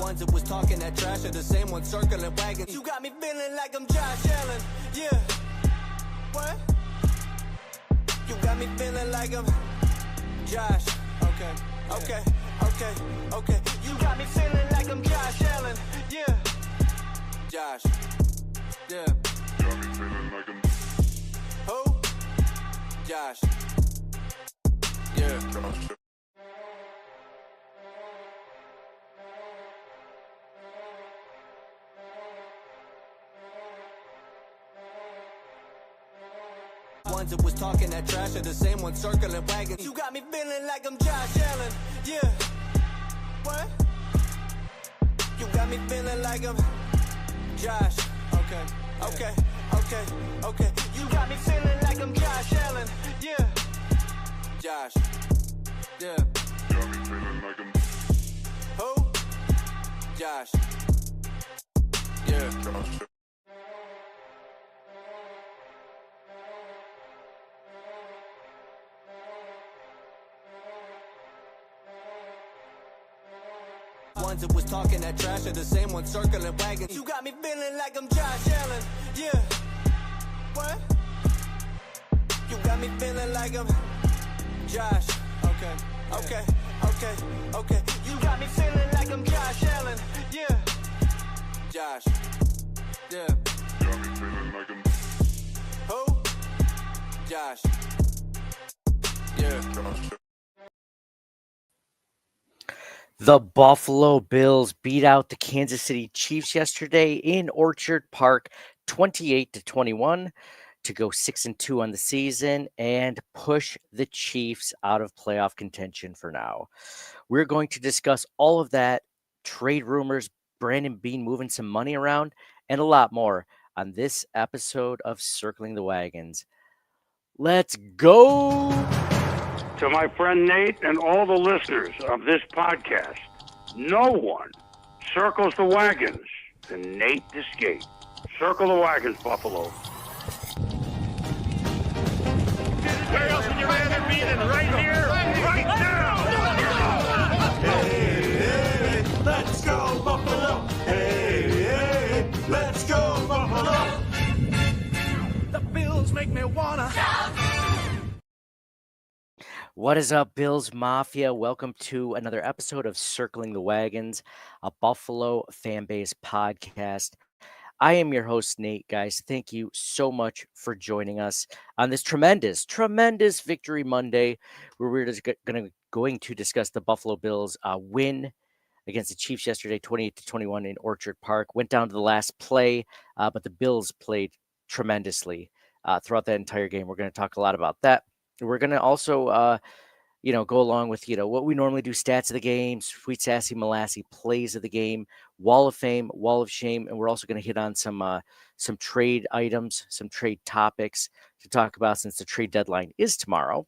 Ones that was talking that trash are the same ones circling wagons. You got me feeling like I'm Josh Allen. Yeah. What? You got me feeling like I'm Josh. Okay. You got me feeling like I'm Josh Allen. Yeah. Josh. Yeah. Got me feeling like I'm who? Josh. Yeah. Josh. Ones that was talking that trash are the same ones circling wagons. You got me feeling like I'm Josh Allen. Yeah. What? You got me feeling like I'm Josh. Okay. You got me feeling like I'm Josh Allen. Yeah. Josh. Yeah. Got me feeling like I'm who? Josh. Yeah. Josh. Ones that was talking that trash are the same ones circling wagons. You got me feeling like I'm Josh Allen. Yeah. What? You got me feeling like I'm Josh. Okay. You got me feeling like I'm Josh Allen. Yeah. Josh. Yeah. Got me feeling like I'm who? Josh. Yeah. Josh. The Buffalo Bills beat out the Kansas City Chiefs yesterday in Orchard Park, 28-21, to go 6-2 on the season and push the Chiefs out of playoff contention for now. We're going to discuss all of that, trade rumors, Brandon Beane moving some money around, and a lot more on this episode of Circling the Wagons. Let's go! To my friend Nate and all the listeners of this podcast, no one circles the wagons than Nate Descape. Circle the wagons, Buffalo. Where else would you rather be than right here, right now? Hey, let's go Buffalo. Hey, let's go Buffalo. The Bills make me wanna shout. What is up, Bills Mafia? Welcome to another episode of Circling the Wagons, a Buffalo fan base podcast. I am your host, Nate, guys. Thank you so much for joining us on this tremendous Victory Monday, where we're just going to discuss the Buffalo Bills win against the Chiefs yesterday, 28-21 in Orchard Park. Went down to the last play, but the Bills played tremendously throughout that entire game. We're going to talk a lot about that. We're going to also, go along with, what we normally do, stats of the game, Sweet Sassy Molassy plays of the game, Wall of Fame, Wall of Shame, and we're also going to hit on some trade items, some trade topics to talk about since the trade deadline is tomorrow.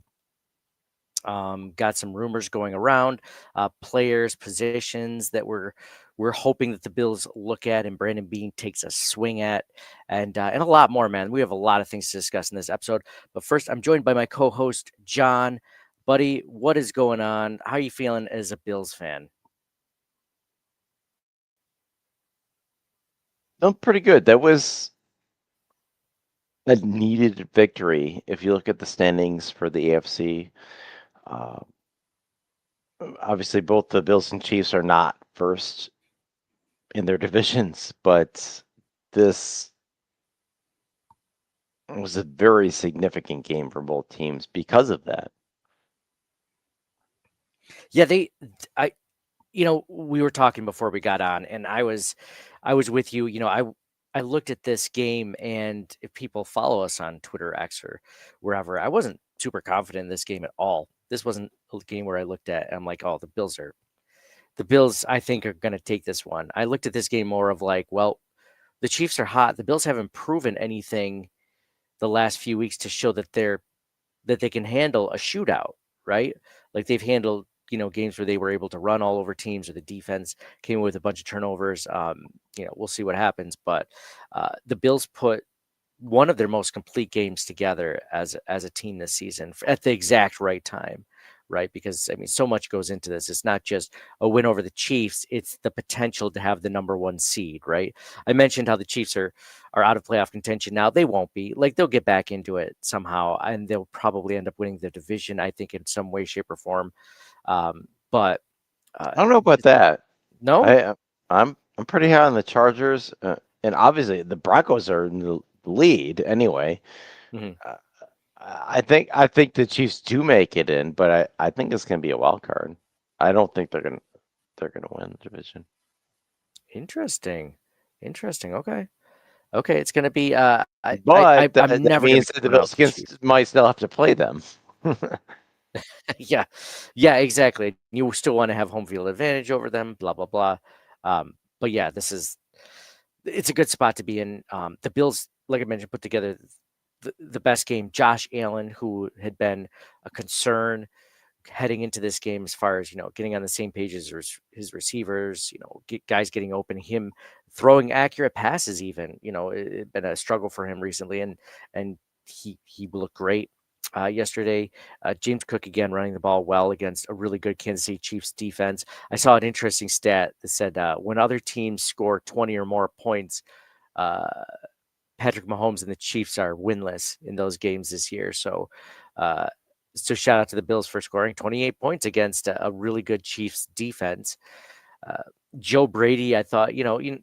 Got some rumors going around, players, positions that we're hoping that the Bills look at and Brandon Beane takes a swing at, and a lot more, man. We have a lot of things to discuss in this episode. But first, I'm joined by my co-host, John. Buddy, what is going on? How are you feeling as a Bills fan? I'm pretty good. That was a needed victory. If you look at the standings for the AFC, obviously both the Bills and Chiefs are not first in their divisions, but this was a very significant game for both teams because of that. Yeah, we were talking before we got on, and I was with you. I looked at this game, and if people follow us on Twitter, X, or wherever, I wasn't super confident in this game at all. This wasn't a game where I looked at and I'm like, oh, the Bills, I think, are going to take this one. I looked at this game more of like, well, the Chiefs are hot. The Bills haven't proven anything the last few weeks to show that they can handle a shootout, right? Like they've handled, games where they were able to run all over teams, or the defense came with a bunch of turnovers. We'll see what happens. But the Bills put one of their most complete games together as a team this season at the exact right time, right? Because I mean, so much goes into this. It's not just a win over the Chiefs; it's the potential to have the number one seed, right? I mentioned how the Chiefs are out of playoff contention now. They won't be. Like they'll get back into it somehow, and they'll probably end up winning the division. I think in some way, shape, or form. But I don't know about that. no, I'm pretty high on the Chargers, and obviously the Broncos are in the lead anyway. Mhm. I think the Chiefs do make it in, but I think it's going to be a wild card. I don't think they're gonna win the division. Interesting. Okay. It's gonna be. But I'm that never gonna means be that the coming out Bills with the Chiefs. might still have to play them. Yeah, yeah, exactly. You still want to have home field advantage over them. Blah blah blah. But yeah, it's a good spot to be in. The Bills, like I mentioned, put together the best game. Josh Allen, who had been a concern heading into this game as far as getting on the same page as his receivers, guys getting open, him throwing accurate passes, even it had been a struggle for him recently, and he looked great yesterday. James Cook again running the ball well against a really good Kansas City Chiefs defense. I saw an interesting stat that said when other teams score 20 or more points, Patrick Mahomes and the Chiefs are winless in those games this year. So shout out to the Bills for scoring 28 points against a really good Chiefs defense. Joe Brady, I thought,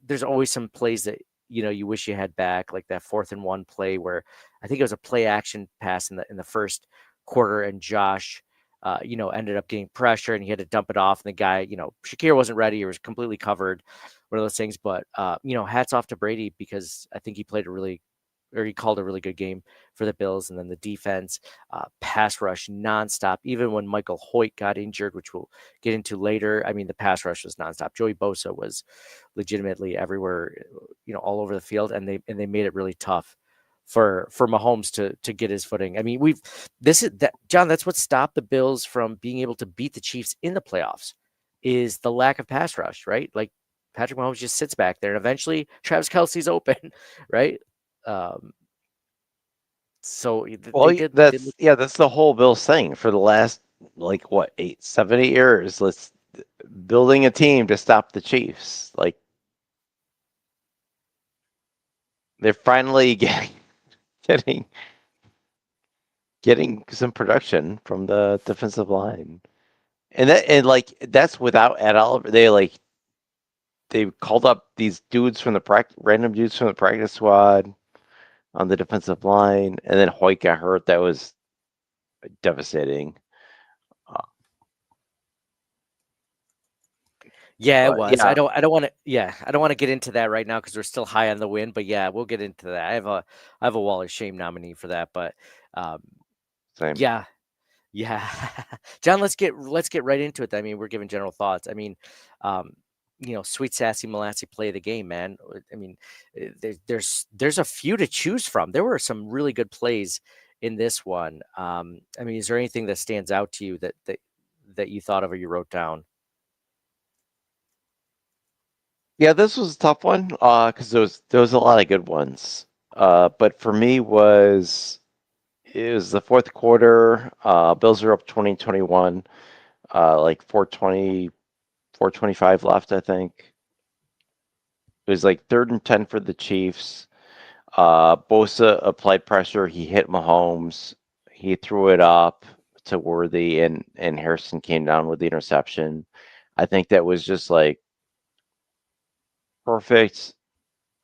there's always some plays that, you wish you had back, like that 4th and 1 play where I think it was a play action pass in the first quarter, and Josh, ended up getting pressure and he had to dump it off. And the guy, Shakir wasn't ready. He was completely covered, one of those things. But, hats off to Brady, because I think he called a really good game for the Bills. And then the defense, pass rush nonstop, even when Michael Hoyt got injured, which we'll get into later. I mean, the pass rush was nonstop. Joey Bosa was legitimately everywhere, all over the field, and they made it really tough for Mahomes to get his footing. I mean, John, that's what stopped the Bills from being able to beat the Chiefs in the playoffs, is the lack of pass rush, right? Like Patrick Mahomes just sits back there, and eventually Travis Kelce's open, right? So That's the whole Bills thing for the last 7-8 years. Let's building a team to stop the Chiefs. Like they're finally getting some production from the defensive line, and that's without at all. They called up these dudes from random dudes from the practice squad on the defensive line, and then Hoyt got hurt. That was devastating. It was. Yeah. I don't want to get into that right now because we're still high on the win. But yeah, we'll get into that. I have a Wall of Shame nominee for that. But Same. Yeah. John, let's get right into it. I mean, we're giving general thoughts. I mean, sweet sassy Molassy play of the game, man. I mean, there's a few to choose from. There were some really good plays in this one. I mean, is there anything that stands out to you that you thought of or you wrote down? Yeah, this was a tough one because there was a lot of good ones. But for me, it was the fourth quarter. Bills are up 20-21, like 4:25 left, I think. It was like 3rd and 10 for the Chiefs. Bosa applied pressure. He hit Mahomes. He threw it up to Worthy, and Harrison came down with the interception. I think that was just like perfect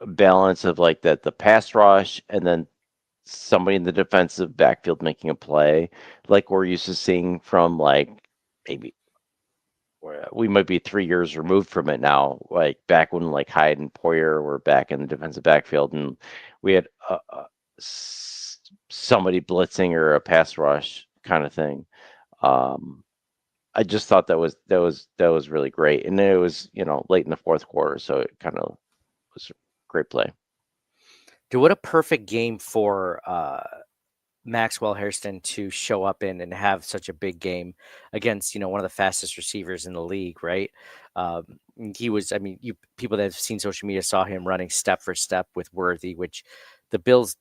balance of like the pass rush and then somebody in the defensive backfield making a play, like we're used to seeing from maybe we might be 3 years removed from it now, like back when Hyde and Poyer were back in the defensive backfield and we had somebody blitzing or a pass rush kind of thing. I just thought that was really great, and it was late in the fourth quarter, so it kind of was a great play. Dude, what a perfect game for Maxwell Hairston to show up in and have such a big game against one of the fastest receivers in the league, right? He was. I mean, people that have seen social media saw him running step for step with Worthy, which the Bills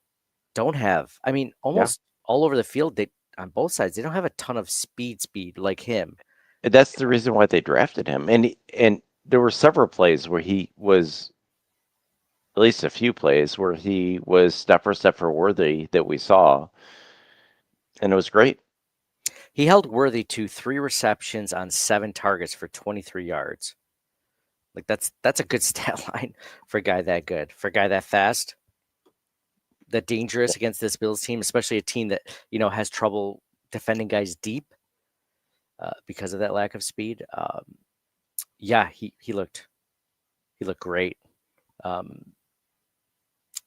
don't have. I mean, almost all over the field, on both sides, they don't have a ton of speed like him. And that's the reason why they drafted him. And there were several plays where he was, at least a few plays where he was step for step for Worthy that we saw, and it was great. He held Worthy to 3 receptions on 7 targets for 23 yards. Like that's a good stat line for a guy that good, for a guy that fast, that dangerous against this Bills team, especially a team that has trouble defending guys deep because of that lack of speed. Yeah, he looked great.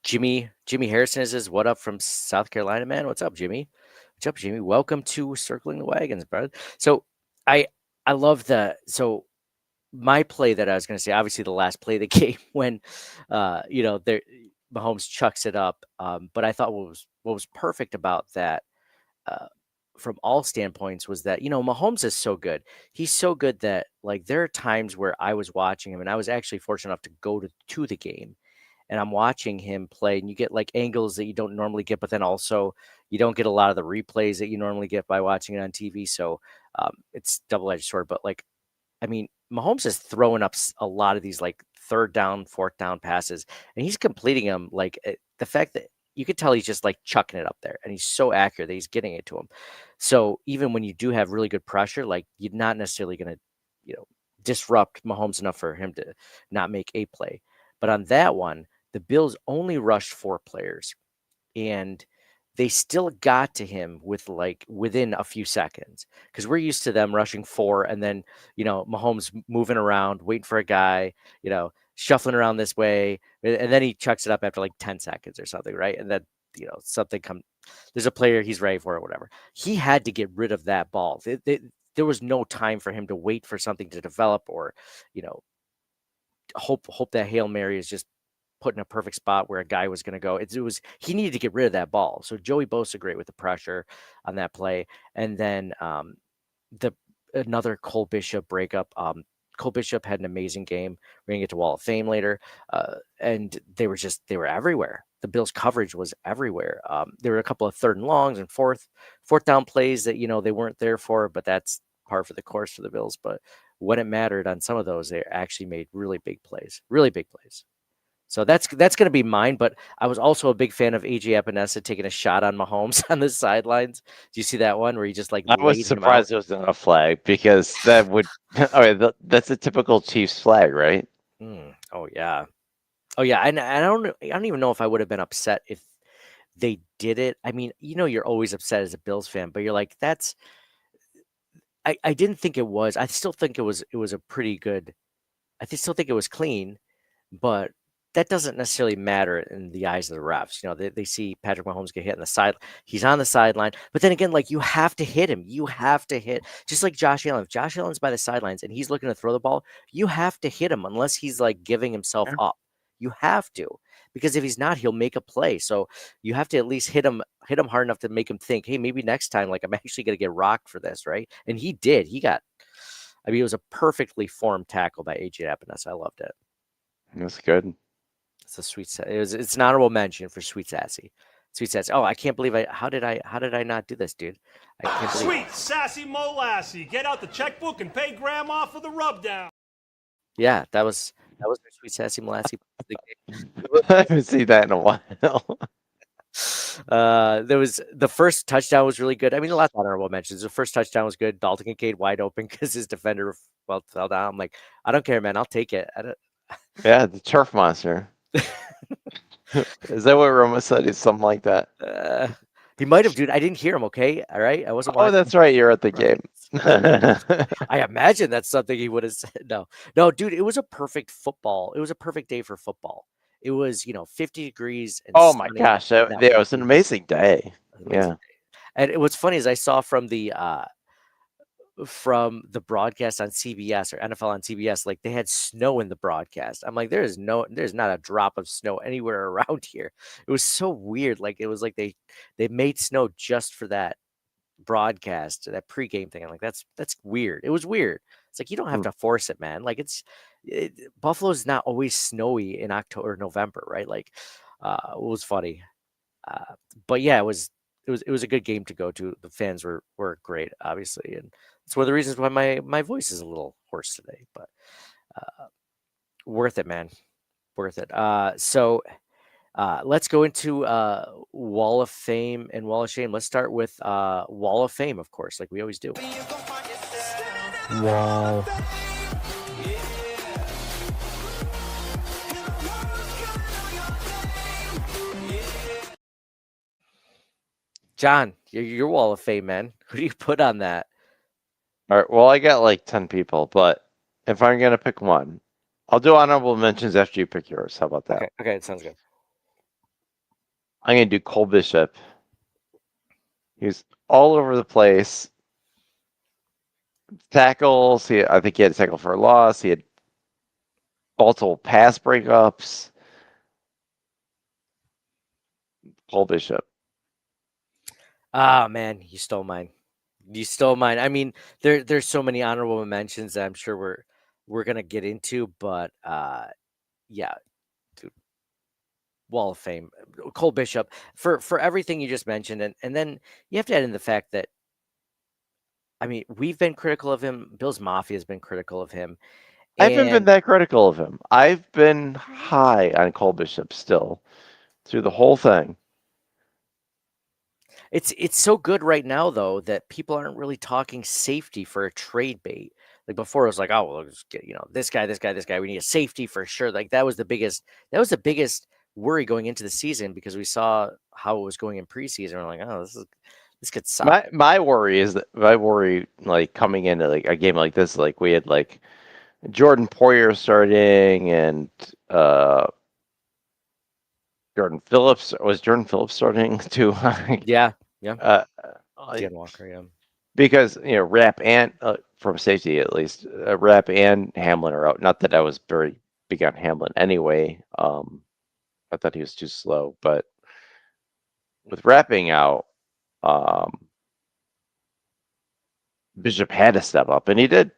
Jimmy Harrison is what up from South Carolina, man. What's up, Jimmy? What's up, Jimmy? Welcome to Circling the Wagons, bro. So I love my play that I was going to say, obviously the last play of the game when, Mahomes chucks it up. But I thought what was perfect about that, from all standpoints, was that, Mahomes is so good. He's so good that, like, there are times where I was watching him, and I was actually fortunate enough to go to the game, and I'm watching him play, and you get like angles that you don't normally get, but then also you don't get a lot of the replays that you normally get by watching it on TV. So it's double-edged sword. But like, I mean, Mahomes is throwing up a lot of these like 3rd down, 4th down passes, and he's completing them. Like the fact that you could tell he's just like chucking it up there, and he's so accurate that he's getting it to him. So even when you do have really good pressure, like, you're not necessarily going to, disrupt Mahomes enough for him to not make a play. But on that one, the Bills only rushed 4 players, and they still got to him within a few seconds, because we're used to them rushing 4 and then, Mahomes moving around, waiting for a guy, shuffling around this way. And then he chucks it up after like 10 seconds or something. Right. And then, there's a player he's ready for or whatever. He had to get rid of that ball. There was no time for him to wait for something to develop or, hope that Hail Mary is just put in a perfect spot where a guy was going to go. He needed to get rid of that ball. So Joey Bosa great with the pressure on that play. And then another Cole Bishop breakup. Cole Bishop had an amazing game. We're going to get to Wall of Fame later. And they were everywhere. The Bills' coverage was everywhere. There were a couple of 3rd and longs and fourth down plays that, they weren't there for, but that's par for the course for the Bills. But when it mattered on some of those, they actually made really big plays. So that's going to be mine. But I was also a big fan of AJ Epinesa taking a shot on Mahomes on the sidelines. Do you see that one where he just like? I was surprised it was not a flag, because that would. That's a typical Chiefs flag, right? Oh yeah. And I don't even know if I would have been upset if they did it. I mean, you're always upset as a Bills fan, but you're like, that's. I didn't think it was. I still think it was a pretty good. I still think it was clean, but that doesn't necessarily matter in the eyes of the refs. They see Patrick Mahomes get hit on the side. He's on the sideline. But then again, like, you have to hit him. You have to hit. Just like Josh Allen. If Josh Allen's by the sidelines and he's looking to throw the ball, you have to hit him unless he's like giving himself up. You have to. Because if he's not, he'll make a play. So you have to at least hit him hard enough to make him think, hey, maybe next time, like, I'm actually going to get rocked for this, right? And he did. It was a perfectly formed tackle by AJ Epinesa. I loved it. That's good. It's a sweet. It's an honorable mention for Sweet Sassy. Oh, I can't believe how did I not do this, dude? I can't believe. Sweet Sassy Molassie, get out the checkbook and pay Grandma for the rub down. Yeah, that was their Sweet Sassy Molassie. I haven't seen that in a while. There was the first touchdown was really good. I mean, a lot of honorable mentions. The first touchdown was good. Dalton Kincaid wide open because his defender fell down. I'm like, I don't care, man. I'll take it. Yeah, the turf monster. Is that what Roma said? It's something like that. He might have, dude. I didn't hear him. Okay, all right. I wasn't. Oh, that's right. You're at the game. I imagine that's something he would have said. No, dude. It was a perfect football. It was a perfect day for football. It was, 50 degrees. And oh my gosh, it was an amazing day. Yeah. And what's funny is I saw from the broadcast on CBS or NFL on CBS, like, they had snow in the broadcast. I'm like, there's not a drop of snow anywhere around here. It was so weird. Like, it was like they made snow just for that broadcast, that pregame thing. I'm like, that's weird. It was weird. It's like, you don't have to force it, man. Like, Buffalo's not always snowy in October or November, right? Like, it was funny. But yeah, it was it was a good game to go to. The fans were great, obviously, and it's one of the reasons why my voice is a little hoarse today. But worth it, man, worth it. Let's go into Wall of Fame and Wall of Shame. Let's start with Wall of Fame, of course, like we always do. Wall. John, your Wall of Fame, man. Who do you put on that? All right. Well, I got like 10 people, but if I'm gonna pick one, I'll do honorable mentions after you pick yours. How about that? Okay, it sounds good. I'm gonna do Cole Bishop. He was all over the place. Tackles. I think he had a tackle for a loss. He had multiple pass breakups. Cole Bishop. Ah, man, you stole mine. You stole mine. I mean, there's so many honorable mentions that I'm sure we're gonna get into, but yeah, dude, Wall of Fame, Cole Bishop for everything you just mentioned, and then you have to add in the fact that I mean we've been critical of him. Bill's Mafia has been critical of him. I haven't been And that critical of him. I've been high on Cole Bishop still through the whole thing. it's so good right now though that people aren't really talking safety for a trade bait. Like before, it was like, oh well, let's get this guy, this guy, this guy. We need a safety for sure. Like that was the biggest worry going into the season because we saw how it was going in preseason. We're like, oh, this could suck. My worry is that like coming into like a game like this, like we had like Jordan Poyer starting and Jordan Phillips starting too. Yeah. Like, Dan Walker, yeah. because Rapp and from safety at least, Rapp and Hamlin are out. Not that I was very big on Hamlin anyway. I thought he was too slow, but with Rapping out, Bishop had to step up, and he did.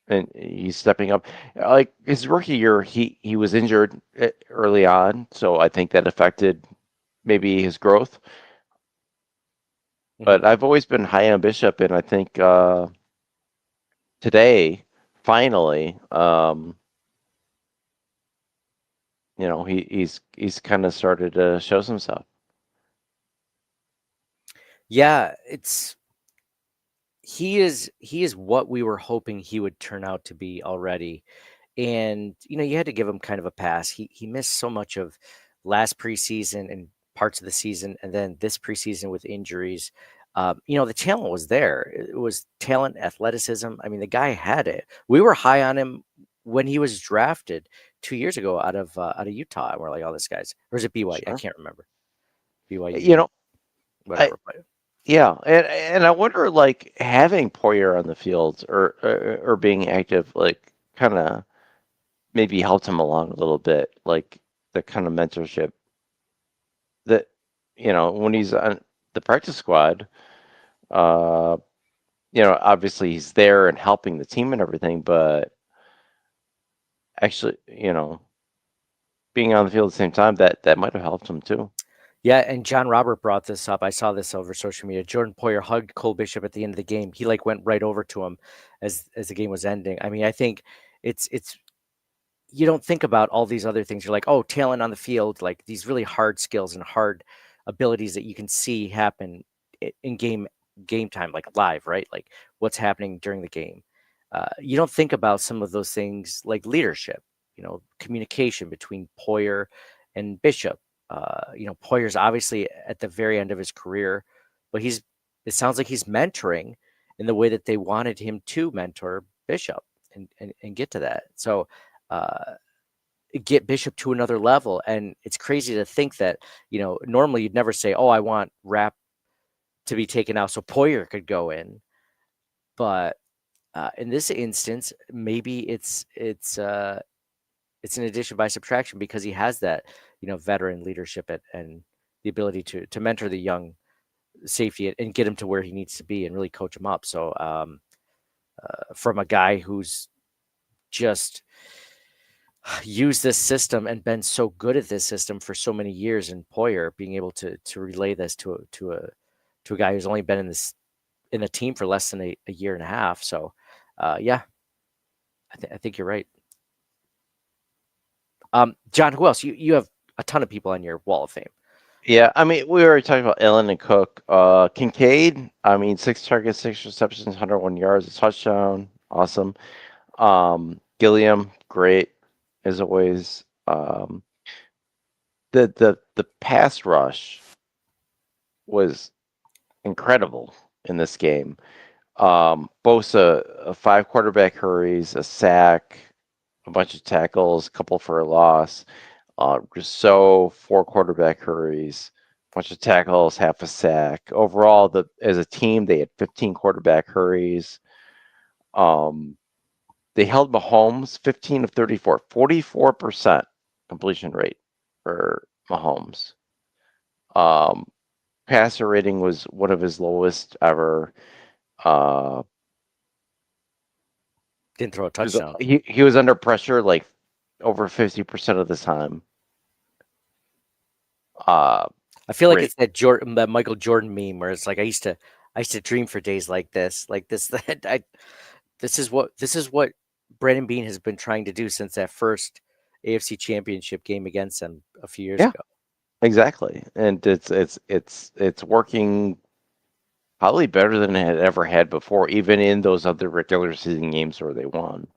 And he's stepping up. Like his rookie year, he was injured early on, so I think that affected maybe his growth. But I've always been high on Bishop, and I think today, finally, he's kind of started to show some stuff. Yeah, he is what we were hoping he would turn out to be already. And you had to give him kind of a pass. He missed so much of last preseason and parts of the season, and then this preseason with injuries. The talent was there. It was talent, athleticism. I mean, the guy had it. We were high on him when he was drafted 2 years ago out of Utah. And we're like, oh, this guy's, or is it BYU? Sure. I can't remember. BYU. Whatever. Yeah, and I wonder, like, having Poyer on the field or being active, like, kind of maybe helped him along a little bit, like the kind of mentorship that when he's on the practice squad, obviously he's there and helping the team and everything, but actually, being on the field at the same time, that might have helped him too. Yeah, and John Robert brought this up. I saw this over social media. Jordan Poyer hugged Cole Bishop at the end of the game. He went right over to him as the game was ending. I mean, I think it's you don't think about all these other things. You're like, oh, talent on the field, like these really hard skills and hard abilities that you can see happen in game time, like live, right? Like what's happening during the game. You don't think about some of those things like leadership, communication between Poyer and Bishop. Poyer's obviously at the very end of his career, but it sounds like he's mentoring in the way that they wanted him to mentor Bishop and get to that. So get Bishop to another level. And it's crazy to think that, normally you'd never say, oh, I want Rapp to be taken out so Poyer could go in. But in this instance, maybe it's an addition by subtraction because he has that, veteran leadership and the ability to mentor the young safety and get him to where he needs to be and really coach him up. So from a guy who's just used this system and been so good at this system for so many years, and Poyer being able to relay this to a guy who's only been in a team for less than a year and a half. So, yeah, I think you're right. John, who else? You have a ton of people on your wall of fame. Yeah, I mean, we already talked about Allen and Cook. Kincaid, I mean, 6 targets, 6 receptions, 101 yards, a touchdown. Awesome. Gilliam, great as always. The pass rush was incredible in this game. Bosa, 5 quarterback hurries, a sack, a bunch of tackles, a couple for a loss. Rousseau, 4 quarterback hurries, bunch of tackles, half a sack. Overall, as a team, they had 15 quarterback hurries. They held Mahomes 15 of 34, 44% completion rate for Mahomes. Passer rating was one of his lowest ever. Didn't throw a touchdown. He was under pressure like over 50% of the time. I feel like it's that Michael Jordan meme where it's like I used to dream for days like this. This is what Brandon Beane has been trying to do since that first AFC Championship game against them a few years ago. Exactly, and it's working probably better than it had ever had before, even in those other regular season games where they won.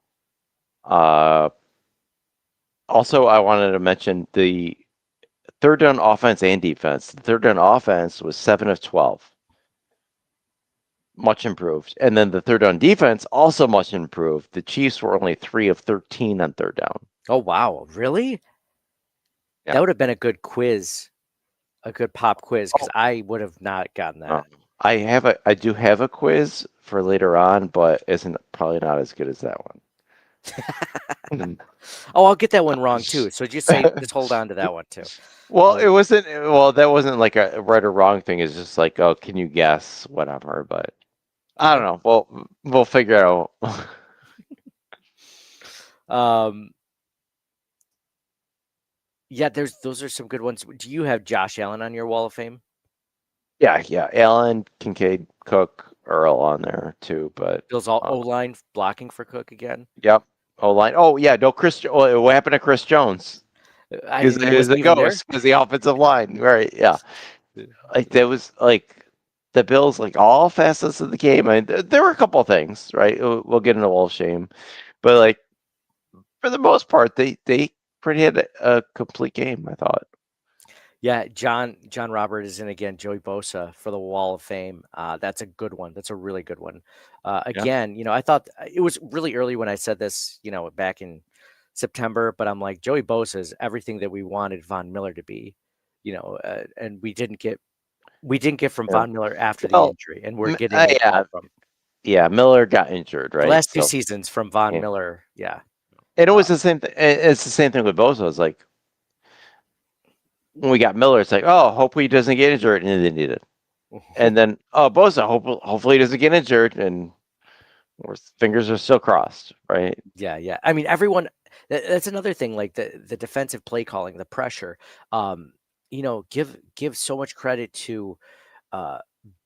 Also, I wanted to mention the third down offense and defense. The third down offense was 7 of 12. Much improved. And then the third down defense also much improved. The Chiefs were only 3 of 13 on third down. Oh, wow. Really? Yeah. That would have been a good quiz, a good pop quiz, because I would have not gotten that. I do have a quiz for later on, but isn't probably not as good as that one. I'll get that one wrong too. So just hold on to that one too. Well, that wasn't like a right or wrong thing. It's just like, oh, can you guess whatever? But I don't know. Well, we'll figure it out. Yeah, those are some good ones. Do you have Josh Allen on your wall of fame? Yeah. Allen, Kincaid, Cook, Earl on there too. But Bill's all O-line blocking for Cook again. Yep. O-line. Oh yeah, no Chris. What happened to Chris Jones? Because he was the ghost. Because the offensive line, right? Yeah. Like there was like the Bills, like all facets of the game. I mean, there were a couple of things, right? We'll get into Wall of Shame, but like for the most part, they pretty had a complete game, I thought. Yeah, John Robert is in again. Joey Bosa for the Wall of Fame. That's a good one. That's a really good one. Again, I thought it was really early when I said this, back in September, but I'm like, Joey Bosa is everything that we wanted Von Miller to be, and we didn't get from Von Miller after the injury, and we're getting from. Yeah, Miller got injured, right? The last 2 seasons from Von Miller, yeah. And it was the same thing. It's the same thing with Bosa. It's like when we got Miller, it's like, oh, hopefully he doesn't get injured, and they did it. And then, oh, Bosa, hopefully he doesn't get injured, and our fingers are still crossed, right? Yeah. I mean, everyone. That's another thing, like the defensive play calling, the pressure. Give so much credit to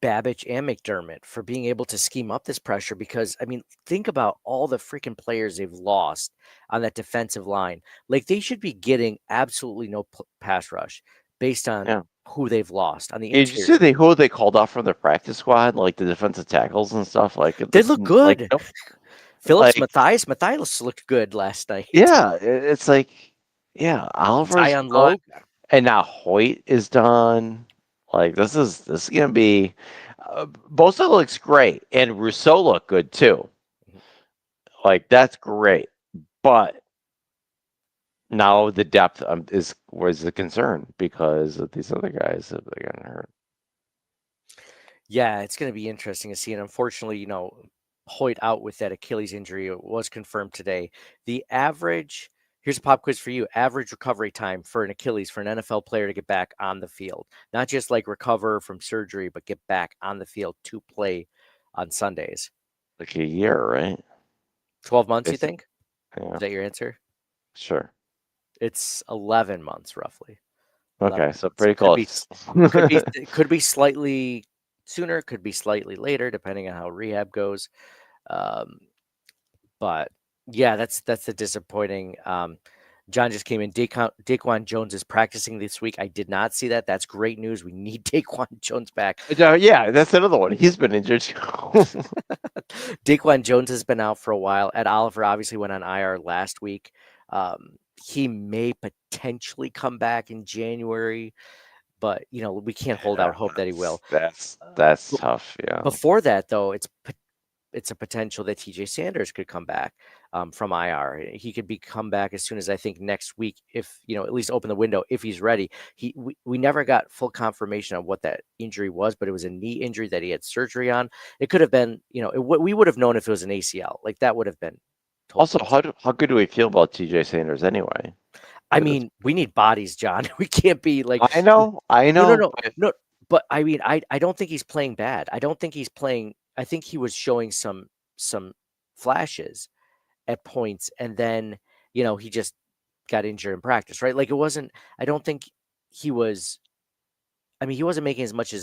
Babbage and McDermott for being able to scheme up this pressure, because I mean, think about all the freaking players they've lost on that defensive line. Like they should be getting absolutely no pass rush based on who they've lost on the interior. Did you see who they called off from the practice squad, like the defensive tackles and stuff? Like they look good. Like, Phillips, Matthias looked good last night. Yeah, it's like, Oliver's Logue, and now Hoyt is done. Like this is gonna be. Bosa looks great, and Rousseau looked good too. Like that's great, but now the depth was the concern because of these other guys that they're getting hurt. Yeah, it's going to be interesting to see, and unfortunately, Hoyt out with that Achilles injury. It was confirmed today. The average. Here's a pop quiz for you. Average recovery time for an Achilles for an NFL player to get back on the field. Not just like recover from surgery, but get back on the field to play on Sundays. Like a year, right? 12 months, you think? Yeah. Is that your answer? Sure. It's 11 months roughly. Okay, 11 so months. pretty close. Could be slightly sooner, could be slightly later, depending on how rehab goes. But yeah, that's the disappointing. John just came in. Daquan Jones is practicing this week. I did not see that. That's great news. We need Daquan Jones back. Yeah, that's another one. He's been injured too. Daquan Jones has been out for a while. Ed Oliver obviously went on IR last week. He may potentially come back in January, but we can't hold out hope that he will. That's tough. Yeah. Before that, though, it's a potential that TJ Sanders could come back from IR. He could come back as soon as I think next week, if at least open the window if he's ready. We never got full confirmation on what that injury was, but it was a knee injury that he had surgery on. It could have been, we would have known if it was an ACL. Like that would have been. Also, how good do we feel about TJ Sanders anyway? I mean, we need bodies, John. We can't be like. I know. No. But I mean, I don't think he's playing bad. I don't think he's playing. I think he was showing some flashes at points, and then he just got injured in practice, right? Like it wasn't. I don't think he was. I mean, he wasn't making as much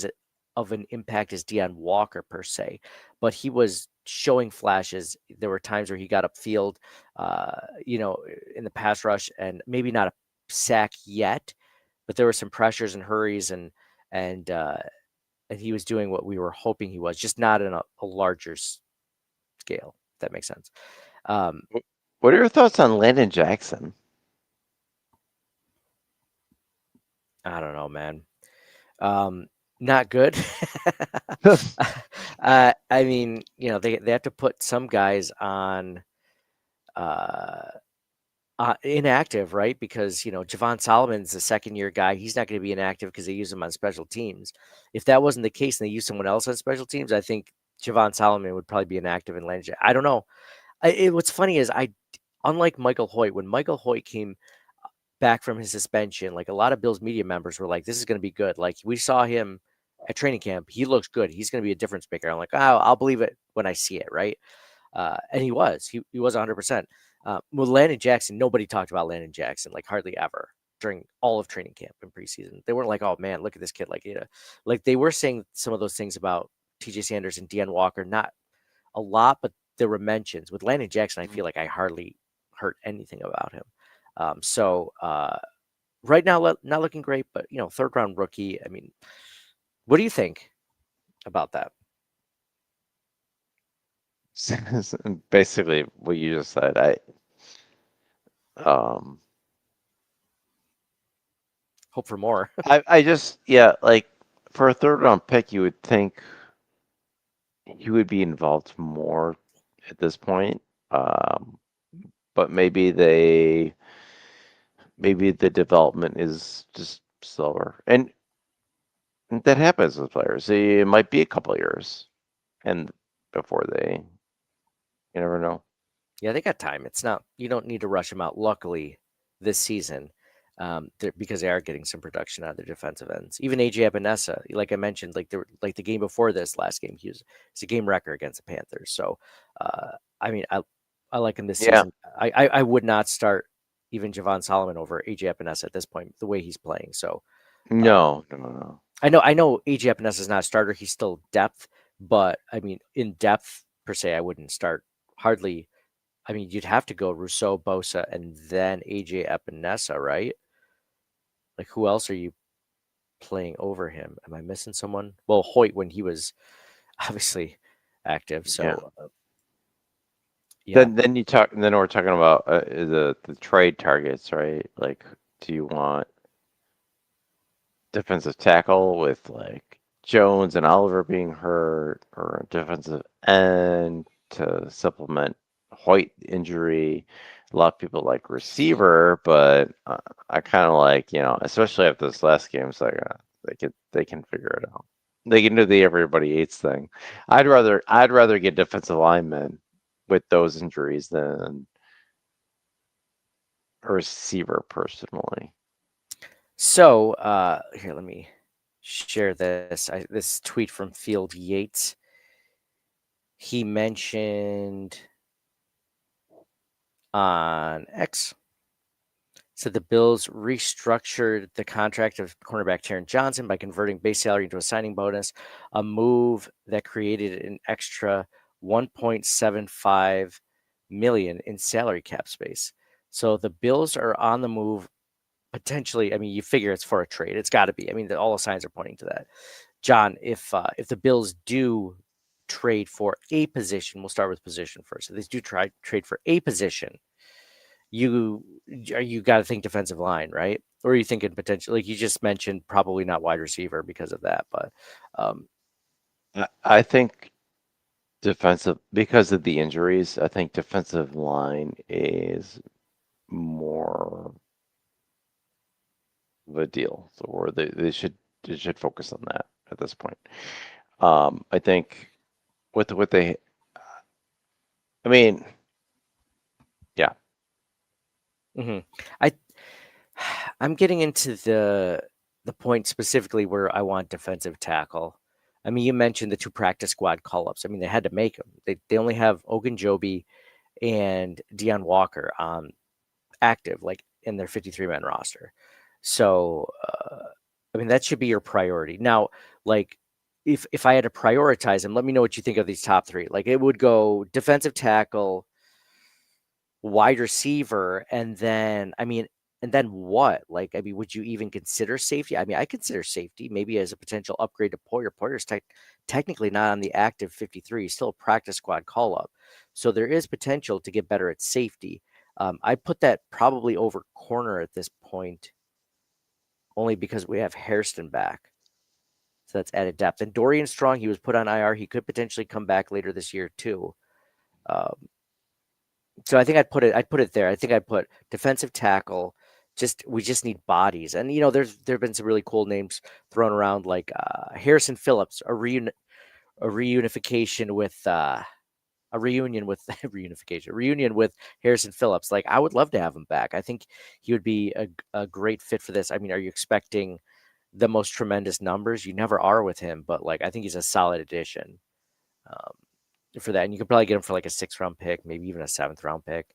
of an impact as Deion Walker per se, but he was showing flashes. There were times where he got upfield, in the pass rush, and maybe not a sack yet, but there were some pressures and hurries, and he was doing what we were hoping he was, just not in a larger scale. If that makes sense. What are your thoughts on Landon Jackson? I don't know, man. Not good. I mean, they have to put some guys on inactive, right? Because Javon Solomon's a second-year guy. He's not going to be inactive because they use him on special teams. If that wasn't the case and they used someone else on special teams, I think Javon Solomon would probably be inactive and Landon. I don't know. What's funny is unlike Michael Hoyt, when Michael Hoyt came back from his suspension, like a lot of Bills media members were like, this is going to be good. Like we saw him at training camp. He looks good. He's going to be a difference maker. I'm like, oh, I'll believe it when I see it. Right. And he was 100%. With Landon Jackson, nobody talked about Landon Jackson, like hardly ever during all of training camp and preseason. They weren't like, oh man, look at this kid. Like they were saying some of those things about TJ Sanders and Deion Walker, not a lot, but there were mentions. With Landon Jackson, I feel like I hardly heard anything about him. So right now, not looking great, but third round rookie. I mean, what do you think about that? Basically, what you just said. Hope for more. I just like for a third round pick, you would think he would be involved more at this point. But maybe the development is just slower, and that happens with players. It might be a couple of years, and before you never know. Yeah, they got time. It's not, you don't need to rush them out. Luckily, this season, because they are getting some production out of their defensive ends. Even AJ Epinesa, like I mentioned, like the game before this last game, he's a game wrecker against the Panthers. So, I mean, I like him this season. I would not start even Javon Solomon over AJ Epinesa at this point, the way he's playing. So, no. I know AJ Epinesa is not a starter. He's still depth, but I mean, in depth per se, I wouldn't start hardly. I mean, you'd have to go Rousseau, Bosa, and then AJ Epinesa, right? Like, who else are you playing over him? Am I missing someone? Well, Hoyt when he was obviously active. So, yeah. Then you talk. Then we're talking about the trade targets, right? Like, do you want defensive tackle with like Jones and Oliver being hurt, or a defensive end to supplement Hoyt injury? A lot of people like receiver, but I kind of like, especially after this last game, it's like they can figure it out. They can do the everybody hates thing. I'd rather get defensive linemen with those injuries than a receiver personally. So here, let me share this. This tweet from Field Yates. He mentioned on X, So the Bills restructured the contract of cornerback Taron Johnson by converting base salary into a signing bonus, a move that created an extra 1.75 million in salary cap space. So the Bills are on the move potentially. I mean, you figure it's for a trade. It's got to be. I mean, all the signs are pointing to that. John, if the Bills do trade for a position, we'll start with position first. If they do trade for a position, you got to think defensive line, right? Or are you thinking potentially, like you just mentioned, probably not wide receiver because of that, but I think defensive, because of the injuries, I think defensive line is more of a deal. So, or they should focus on that at this point. I think with what they, I mean, yeah. I'm getting into the point specifically where I want defensive tackle. I mean, you mentioned the 2 practice squad call-ups. I mean, they had to make them. They only have Ogunjobi and Deion Walker active, like in their 53-man roster. So, I mean, that should be your priority. Now, like, if I had to prioritize them, let me know what you think of these top 3. Like, it would go defensive tackle, wide receiver, and then, I mean, and then what? Like, I mean, would you even consider safety? I mean, I consider safety maybe as a potential upgrade to Poyer. Poyer's technically not on the active 53. He's still a practice squad call-up. So there is potential to get better at safety. I put that probably over corner at this point, only because we have Hairston back. So that's added depth. And Dorian Strong, he was put on IR. He could potentially come back later this year too. So I think I'd put it there. I think I'd put defensive tackle. We just need bodies. And there've been some really cool names thrown around, like Harrison Phillips, a reunion with Harrison Phillips. Like, I would love to have him back. I think he would be a great fit for this. I mean, are you expecting the most tremendous numbers? You never are with him, but like, I think he's a solid addition for that. And you could probably get him for like a 6th round pick, maybe even a 7th round pick.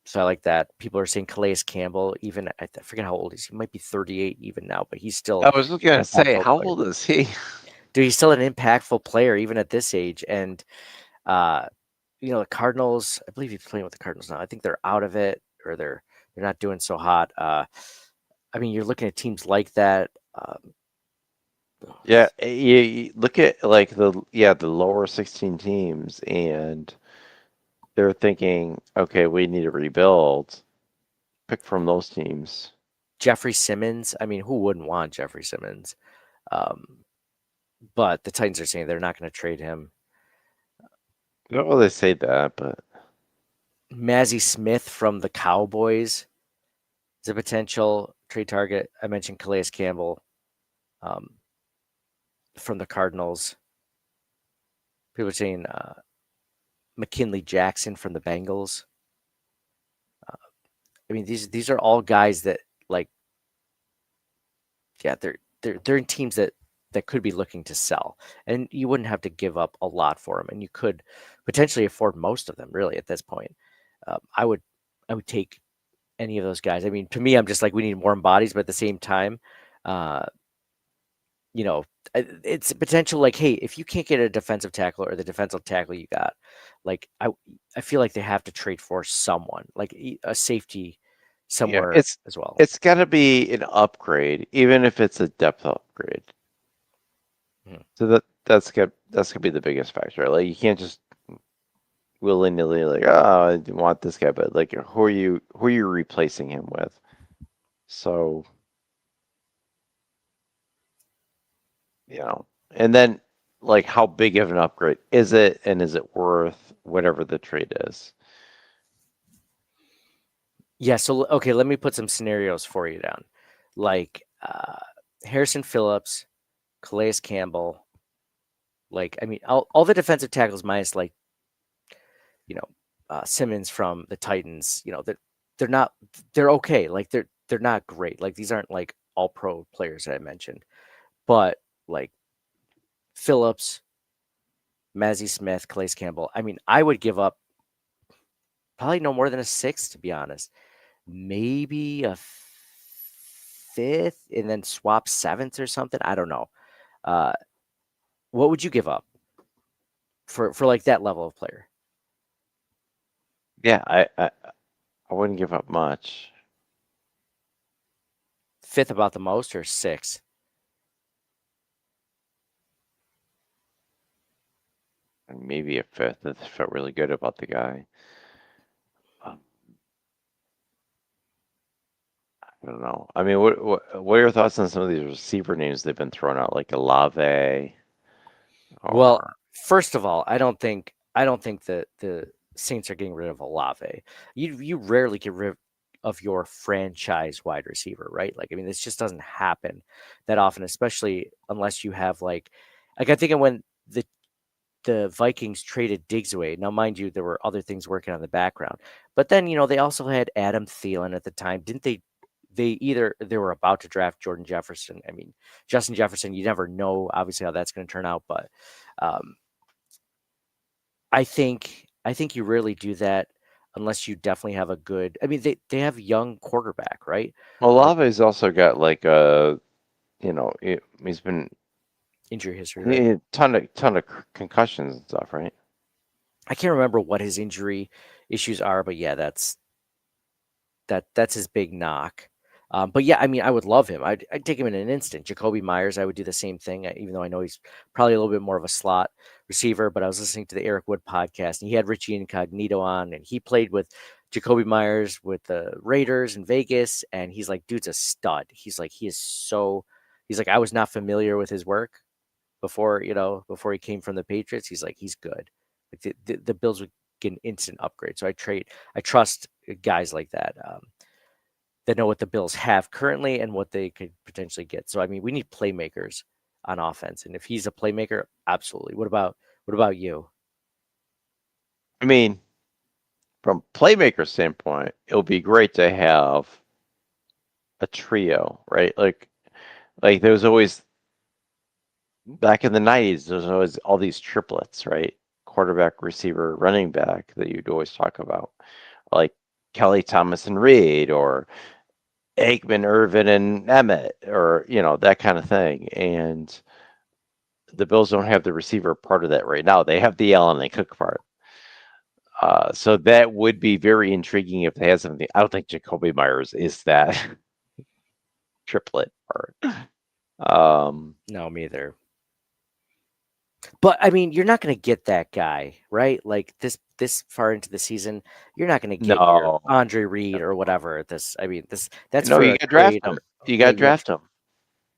So I like that. People are saying Calais Campbell, even I forget how old he is. He might be 38 even now, but he's still. I was going to say, how old is he? Dude, he's still an impactful player even at this age. And the Cardinals, I believe he's playing with the Cardinals now. I think they're out of it, or they're not doing so hot. I mean, you're looking at teams like that. Yeah, you look at like the lower 16 teams, and they're thinking, okay, we need to rebuild. Pick from those teams. Jeffrey Simmons. I mean, who wouldn't want Jeffrey Simmons? But the Titans are saying they're not going to trade him. Well, they say that, but Mazi Smith from the Cowboys is a potential trade target. I mentioned Calais Campbell from the Cardinals. People are saying McKinley Jackson from the Bengals. I mean, these are all guys that, like, yeah, they're in teams that could be looking to sell, and you wouldn't have to give up a lot for them, and you could potentially afford most of them. Really, at this point, I would take any of those guys. I mean, to me, I'm just like, we need more bodies, but at the same time, it's a potential, like, hey, if you can't get a defensive tackle or the defensive tackle you got, like, I feel like they have to trade for someone, like a safety somewhere as well. It's got to be an upgrade, even if it's a depth upgrade. So that's gonna be the biggest factor. Like, you can't just willy-nilly, like, oh, I want this guy, but like, who are you replacing him with? So, and then, like, how big of an upgrade is it, and is it worth whatever the trade is? Yeah, so okay, let me put some scenarios for you down. Like Harrison Phillips, Calais Campbell, like, I mean, all the defensive tackles minus, like, Simmons from the Titans, they're okay. Like, they're not great. Like, these aren't like all pro players that I mentioned, but like Phillips, Mazi Smith, Calais Campbell. I mean, I would give up probably no more than a 6th, to be honest. maybe a fifth and then swap seventh or something. I don't know. Uh, what would you give up for like that level of player? Yeah, I wouldn't give up much. Fifth about the most or sixth? Maybe a fifth. I felt really good about the guy. I don't know. I mean, what are your thoughts on some of these receiver names they've been throwing out, like Olave? Well, Or first of all, I don't think that the Saints are getting rid of Olave. You rarely get rid of your franchise wide receiver, right? Like, I mean, this just doesn't happen that often, especially unless you have like I think of when the Vikings traded Diggs away. Now, mind you, there were other things working on the background, but then they also had Adam Thielen at the time, didn't they? They were about to draft Jordan Jefferson. I mean, Justin Jefferson. You never know, obviously, how that's going to turn out, but um, I think you rarely do that unless you definitely have a good. I mean, they have young quarterback, right? Olave's also got like he's been Injury history, right? a ton of concussions and stuff, right? I can't remember what his injury issues are, but yeah, that's his big knock. But yeah, I mean, I would love him. I'd take him in an instant. Jacoby Myers, I would do the same thing, even though I know he's probably a little bit more of a slot receiver. But I was listening to the Eric Wood podcast, and he had Richie Incognito on, and he played with Jacoby Myers with the Raiders in Vegas, and he's like, dude's a stud. He's like, he's like, I was not familiar with his work before he came from the Patriots. He's like, he's good. Like the Bills would get an instant upgrade. So I trust guys like that. That know what the Bills have currently and what they could potentially get. So I mean, we need playmakers on offense, and if he's a playmaker, absolutely. What about you? I mean, from playmaker standpoint, it'll be great to have a trio, right? Like there was always back in the 90s, there's always all these triplets, right? Quarterback, receiver, running back that you'd always talk about, like Kelly Thomas and Reed, or Aikman, Irvin, and Emmett, or that kind of thing. And the Bills don't have the receiver part of that right now. They have the Allen and Cook part. So that would be very intriguing if they had something. I don't think Jacoby Myers is that triplet part. No, me either. But I mean, you're not going to get that guy, right? Like this far into the season, you're not going to get your Andre Reed or whatever. That's no, you got to draft him. You got to draft him.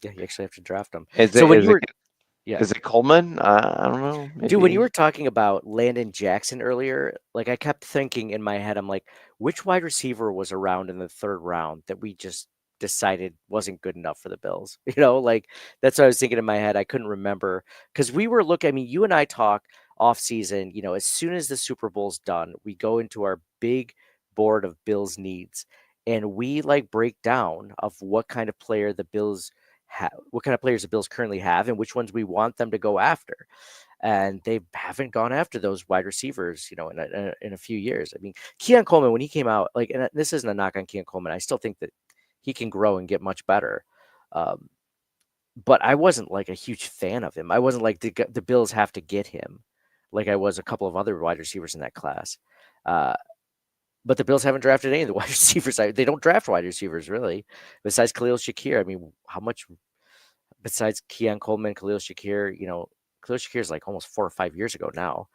Yeah, you actually have to draft him. Is it Coleman? I don't know. Maybe. Dude, when you were talking about Landon Jackson earlier, like I kept thinking in my head, I'm like, which wide receiver was around in the third round that we just decided wasn't good enough for the Bills? Like that's what I was thinking in my head. I couldn't remember because we were looking. I mean, you and I talk off season. As soon as the Super Bowl's done, we go into our big board of Bills needs, and we like break down of what kind of player the Bills what kind of players the Bills currently have and which ones we want them to go after. And they haven't gone after those wide receivers, in a few years. I mean, Keon Coleman, when he came out, like, and this isn't a knock on Keon Coleman, I still think that he can grow and get much better. But I wasn't like a huge fan of him. I wasn't like the Bills have to get him like I was a couple of other wide receivers in that class. But the Bills haven't drafted any of the wide receivers. They don't draft wide receivers, really, besides Khalil Shakir. I mean, how much besides Keon Coleman, Khalil Shakir, Khalil Shakir is like almost 4 or 5 years ago now.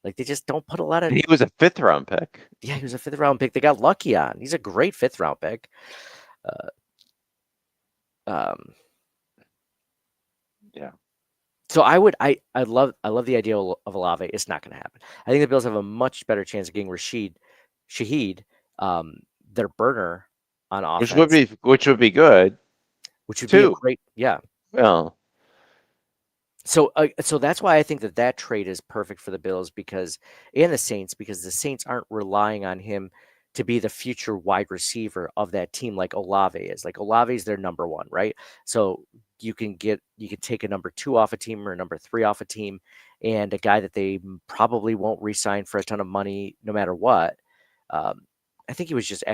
Like, they just don't put a lot of... He was a 5th-round pick. Yeah, he was a 5th-round pick. They got lucky on. He's a great 5th-round pick. Yeah. So I love the idea of Olave. It's not going to happen. I think the Bills have a much better chance of getting Shaheed, their burner on offense, which would be good, which would be a great, yeah. Well, so that's why I think that trade is perfect for the Bills and the Saints, because the Saints aren't relying on him to be the future wide receiver of that team like Olave is. Like, Olave is their number one, right? So you can take a number 2 off a team or a number 3 off a team, and a guy that they probably won't re-sign for a ton of money no matter what. I think he was just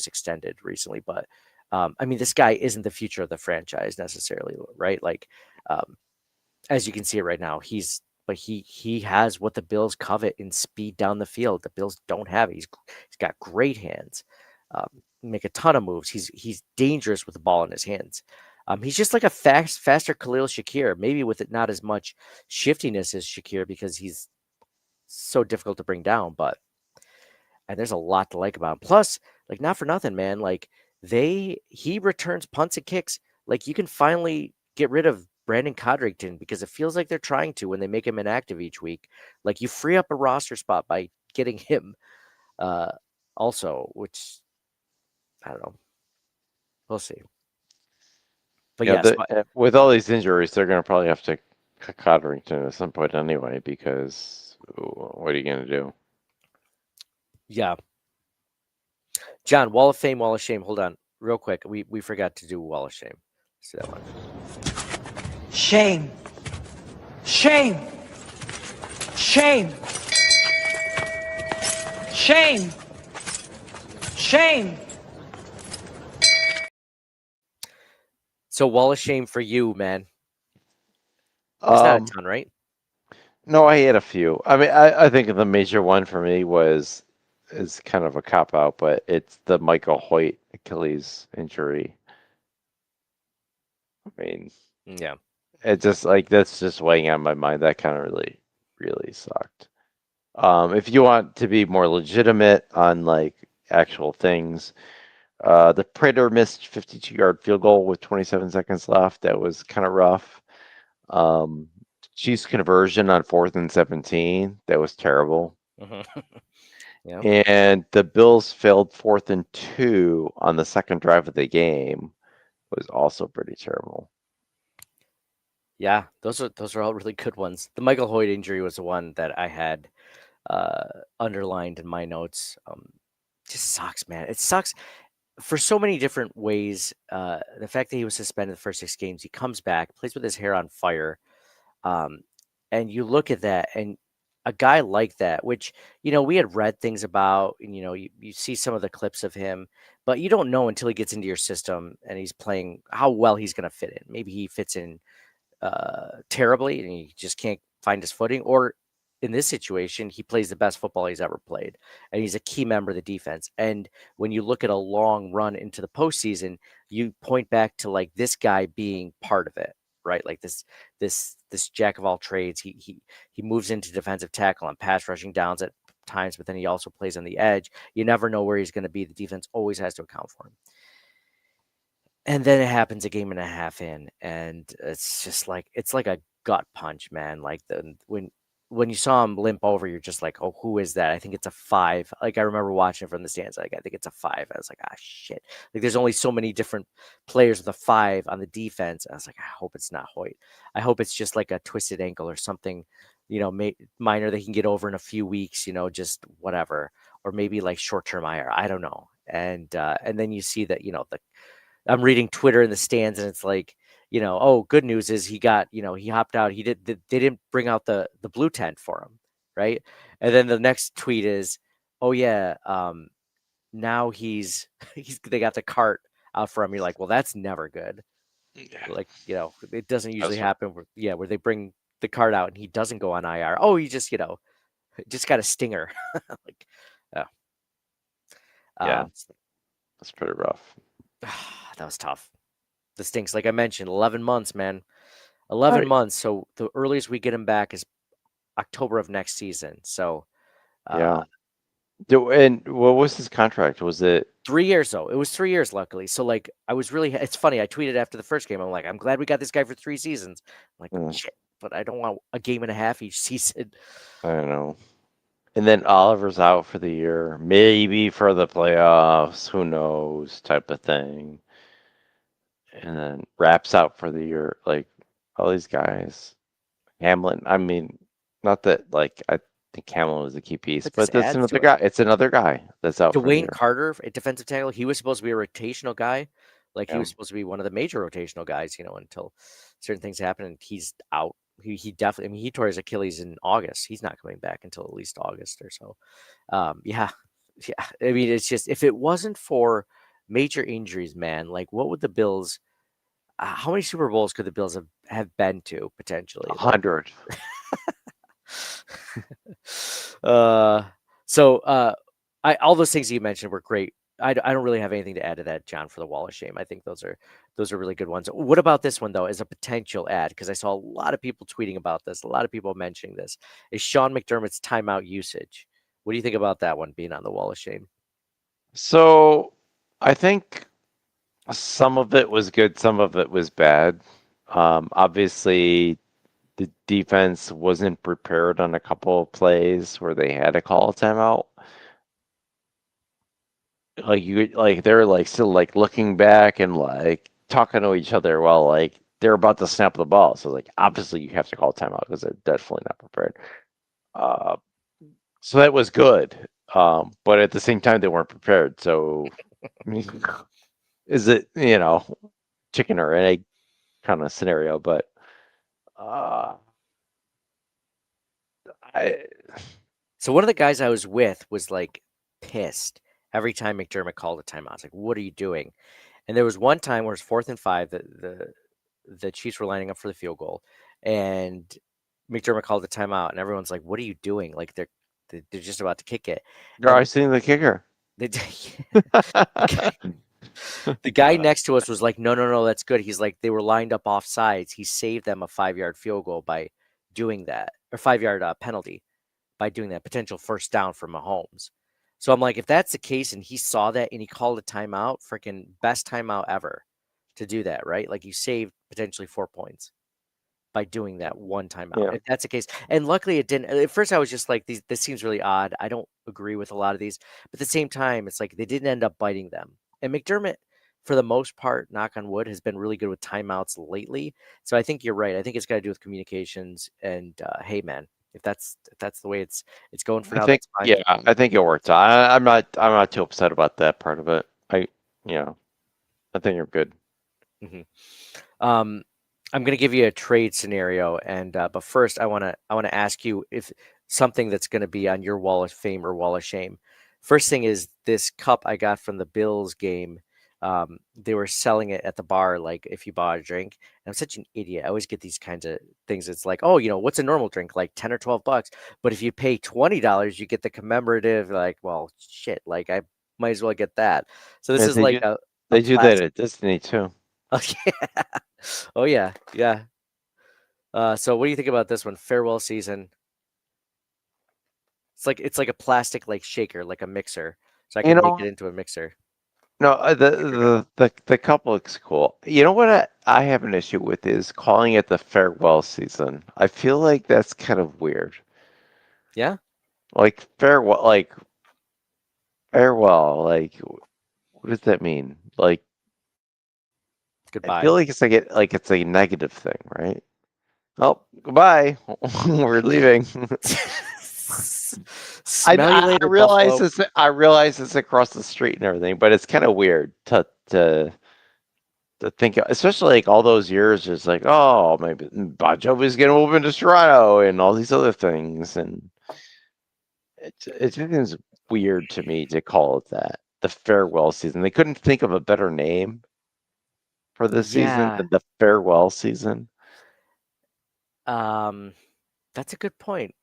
extended recently, but I mean, this guy isn't the future of the franchise necessarily, right? Like, um, as you can see it right now, he has what the Bills covet in speed down the field. The Bills don't have it. He's got great hands, make a ton of moves. He's dangerous with the ball in his hands. He's just like a faster Khalil Shakir, maybe with it not as much shiftiness as Shakir because he's so difficult to bring down. But and there's a lot to like about him. Plus, like not for nothing, man. Like he returns punts and kicks. Like you can finally get rid of Brandon Codrington because it feels like they're trying to when they make him inactive each week. Like you free up a roster spot by getting him. Also, which I don't know. We'll see. But Yeah, yes, with all these injuries, they're going to probably have to cut Codrington at some point anyway, because what are you going to do? yeah. John, Wall of Fame, Wall of Shame. Hold on, real quick. We forgot to do Wall of Shame. See that one. Shame. Shame. Shame. Shame. Shame. So Wall of Shame for you, man. There's not a ton, right? No, I had a few. I mean, I think the major one for me is kind of a cop out, but it's the Michael Hoyt Achilles injury. I mean, Yeah. it just like that's just weighing on my mind. That kind of really sucked. If you want to be more legitimate on like actual things, the Prater missed 52-yard field goal with 27 seconds left. That was kind of rough. Chiefs conversion on 4th and 17. That was terrible. Yeah. And the Bills failed 4th and 2 on the second drive of the game. Was also pretty terrible. Yeah, those are all really good ones. The Michael Hoyt injury was the one that I had underlined in my notes. Just sucks, man. It sucks for so many different ways. The fact that he was suspended the first 6 games, he comes back, plays with his hair on fire, and you look at that, and a guy like that, which we had read things about, and you see some of the clips of him, but you don't know until he gets into your system and he's playing how well he's going to fit in. Maybe he fits in terribly and he just can't find his footing, or in this situation he plays the best football he's ever played and he's a key member of the defense. And when you look at a long run into the postseason, you point back to like this guy being part of it, right? Like this jack of all trades. He moves into defensive tackle on pass rushing downs at times, but then he also plays on the edge. You never know where he's going to be. The defense always has to account for him. And then it happens a game and a half in, and it's just like a gut punch, man. Like when you saw him limp over, you're just like, oh, who is that? I think it's a 5. Like I remember watching it from the stands. Like I think it's a 5. I was like, ah, shit. Like there's only so many different players with a 5 on the defense. I was like, I hope it's not Hoyt. I hope it's just like a twisted ankle or something, minor they can get over in a few weeks. Just whatever, or maybe like short-term IR. I don't know. And then you see that I'm reading Twitter in the stands, and it's like, oh, good news is he got, he hopped out. They didn't bring out the blue tent for him, right? And then the next tweet is, oh yeah, now they got the cart out for him. You're like, well, that's never good. Yeah. Like, it doesn't usually happen where they bring the cart out and he doesn't go on IR. Oh, he just, just got a stinger. Like, yeah, that's pretty rough. That was tough. The stinks, like I mentioned, 11 months, man. 11 months. So the earliest we get him back is October of next season. So, yeah. And what was his contract? Was it 3 years though? It was 3 years, luckily. So like, it's funny. I tweeted after the first game. I'm like, I'm glad we got this guy for 3 seasons. I'm like, shit, but I don't want a game and a half each season. I don't know. And then Oliver's out for the year, maybe for the playoffs, who knows, type of thing. And then Rapp's out for the year, like all these guys. Hamlin, I mean, not that like I think Hamlin was a key piece, but that's another guy. It's another guy that's out. Dwayne Carter, a defensive tackle, he was supposed to be a rotational guy. Like he was supposed to be one of the major rotational guys, until certain things happen, and he's out. He definitely, I mean, he tore his Achilles in August. He's not coming back until at least August or so. Yeah, Yeah, I mean, it's just if it wasn't for major injuries, man, like what would the Bills? How many Super Bowls could the Bills have been to potentially? Like, 100. uh, so all those things you mentioned were great. I don't really have anything to add to that, John, for the Wall of Shame. I think those are really good ones. What about this one though, as a potential ad? Because I saw a lot of people tweeting about this, a lot of people mentioning this. Is Sean McDermott's timeout usage? What do you think about that one being on the Wall of Shame? So I think some of it was good, some of it was bad. Obviously, the defense wasn't prepared on a couple of plays where they had to call a timeout. Like they're like still like looking back and like talking to each other while like they're about to snap the ball. So like obviously you have to call timeout because they're definitely not prepared. So that was good. But at the same time they weren't prepared. So I mean, is it, chicken or egg kind of scenario? But So one of the guys I was with was like pissed every time McDermott called a timeout. I was like, "What are you doing?" And there was one time where it's 4th and 5 that the Chiefs were lining up for the field goal, and McDermott called a timeout, and everyone's like, "What are you doing?" Like they're just about to kick it. you're always seeing the kicker. They, the guy next to us was like, no, that's good. He's like, they were lined up off sides. He saved them a 5-yard field goal by doing that, or 5-yard penalty by doing that, potential first down for Mahomes. So I'm like, if that's the case and he saw that and he called a timeout, freaking best timeout ever to do that, right? Like you saved potentially 4 points by doing that one timeout. Yeah. If that's the case. And luckily it didn't. At first I was just like, this seems really odd. I don't agree with a lot of these. But at the same time, it's like they didn't end up biting them. And McDermott, for the most part, knock on wood, has been really good with timeouts lately. So I think you're right. I think it's got to do with communications. And hey, man, if that's the way it's going for now, that's fine. Yeah, I think it worked. I'm not too upset about that part of it. I think you're good. Mm-hmm. I'm going to give you a trade scenario, and but first, I want to ask you if something that's going to be on your wall of fame or wall of shame. First thing is this cup I got from the Bills game. They were selling it at the bar, like if you bought a drink. And I'm such an idiot. I always get these kinds of things. It's like, oh, what's a normal drink? Like 10 or 12 bucks. But if you pay $20, you get the commemorative. Like, well, shit. Like I might as well get that. So this is like they do that at Disney too. Oh yeah. Oh yeah. Yeah. So what do you think about this one? Farewell season. It's like a plastic like shaker, like a mixer. So I can make it into a mixer. No, the cup looks cool. You know what I have an issue with is calling it the farewell season. I feel like that's kind of weird. Yeah? Like farewell, what does that mean? Like goodbye. I feel like it's a negative thing, right? Oh, goodbye. We're leaving. I realize it's across the street and everything, but it's kind of weird to think, especially like all those years. It's like, oh, maybe Bon Jovi's gonna move into Toronto and all these other things, and it seems weird to me to call it that, the farewell season. They couldn't think of a better name for this season than the farewell season. That's a good point.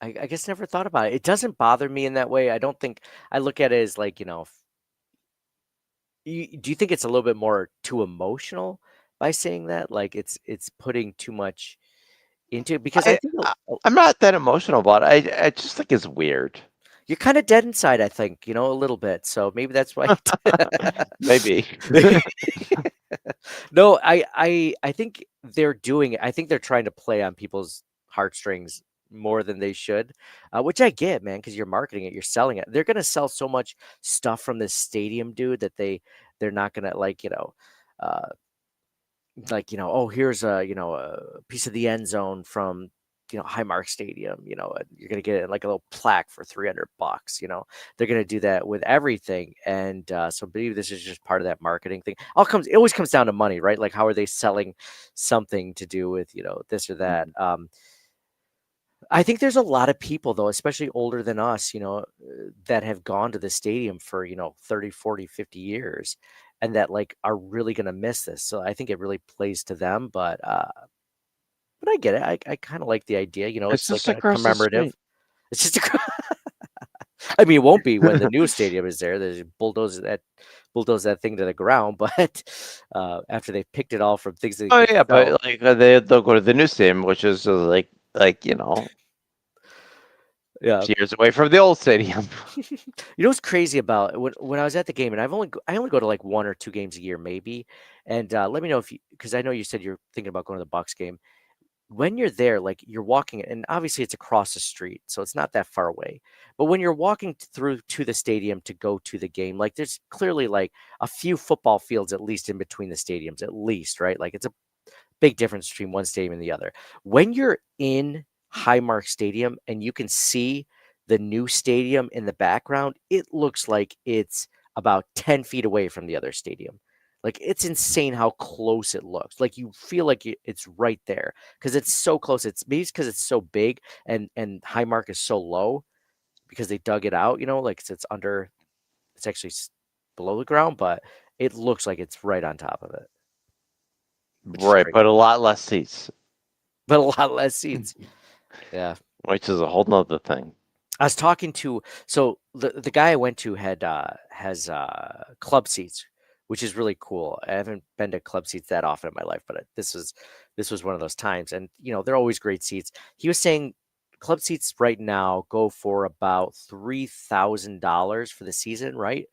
I guess never thought about it. It doesn't bother me in that way. I don't think I look at it as like, do you think it's a little bit more too emotional by saying that? Like it's putting too much into it? Because I'm not that emotional about it. I just think it's weird. You're kind of dead inside, I think, a little bit. So maybe that's why. Maybe. No, I think they're doing it. I think they're trying to play on people's heartstrings more than they should, which I get, man, because you're marketing it, you're selling it. They're gonna sell so much stuff from this stadium, dude, that they're not gonna oh, here's a piece of the end zone from Highmark Stadium. You're gonna get like a little plaque for $300. They're gonna do that with everything, and so maybe this is just part of that marketing thing. It always comes down to money, right? Like how are they selling something to do with this or that? I think there's a lot of people though, especially older than us, that have gone to the stadium for, 30, 40, 50 years and that like are really going to miss this. So I think it really plays to them, but I get it. I kind of like the idea, It's it's like just a across the commemorative. street. It's just I mean, it won't be when the new stadium is there. They bulldoze that thing to the ground, but after they picked it all from things that Oh they yeah, could sell. but like they'll go to the new stadium, which is like Yeah. years away from the old stadium. You know what's crazy about when I was at the game, and I only go to like 1 or 2 games a year, maybe. And let me know if because I know you said you're thinking about going to the Bucks game. When you're there, like you're walking, and obviously it's across the street, so it's not that far away. But when you're walking through to the stadium to go to the game, like there's clearly like a few football fields at least in between the stadiums, at least, right? Like it's a big difference between one stadium and the other. When you're in Highmark Stadium and you can see the new stadium in the background, it looks like it's about 10 feet away from the other stadium. Like it's insane how close it looks. Like you feel like it's right there because it's so close. It's maybe because it's so big and Highmark is so low because they dug it out. Like it's under. It's actually below the ground, but it looks like it's right on top of it. Right, but a lot less seats, But a lot less seats. Yeah. which is a whole nother thing. I was talking to the guy I went to has club seats, which is really cool. I haven't been to club seats that often in my life, but this was one of those times, and they're always great seats. He was saying club seats right now go for about $3,000 for the season, right?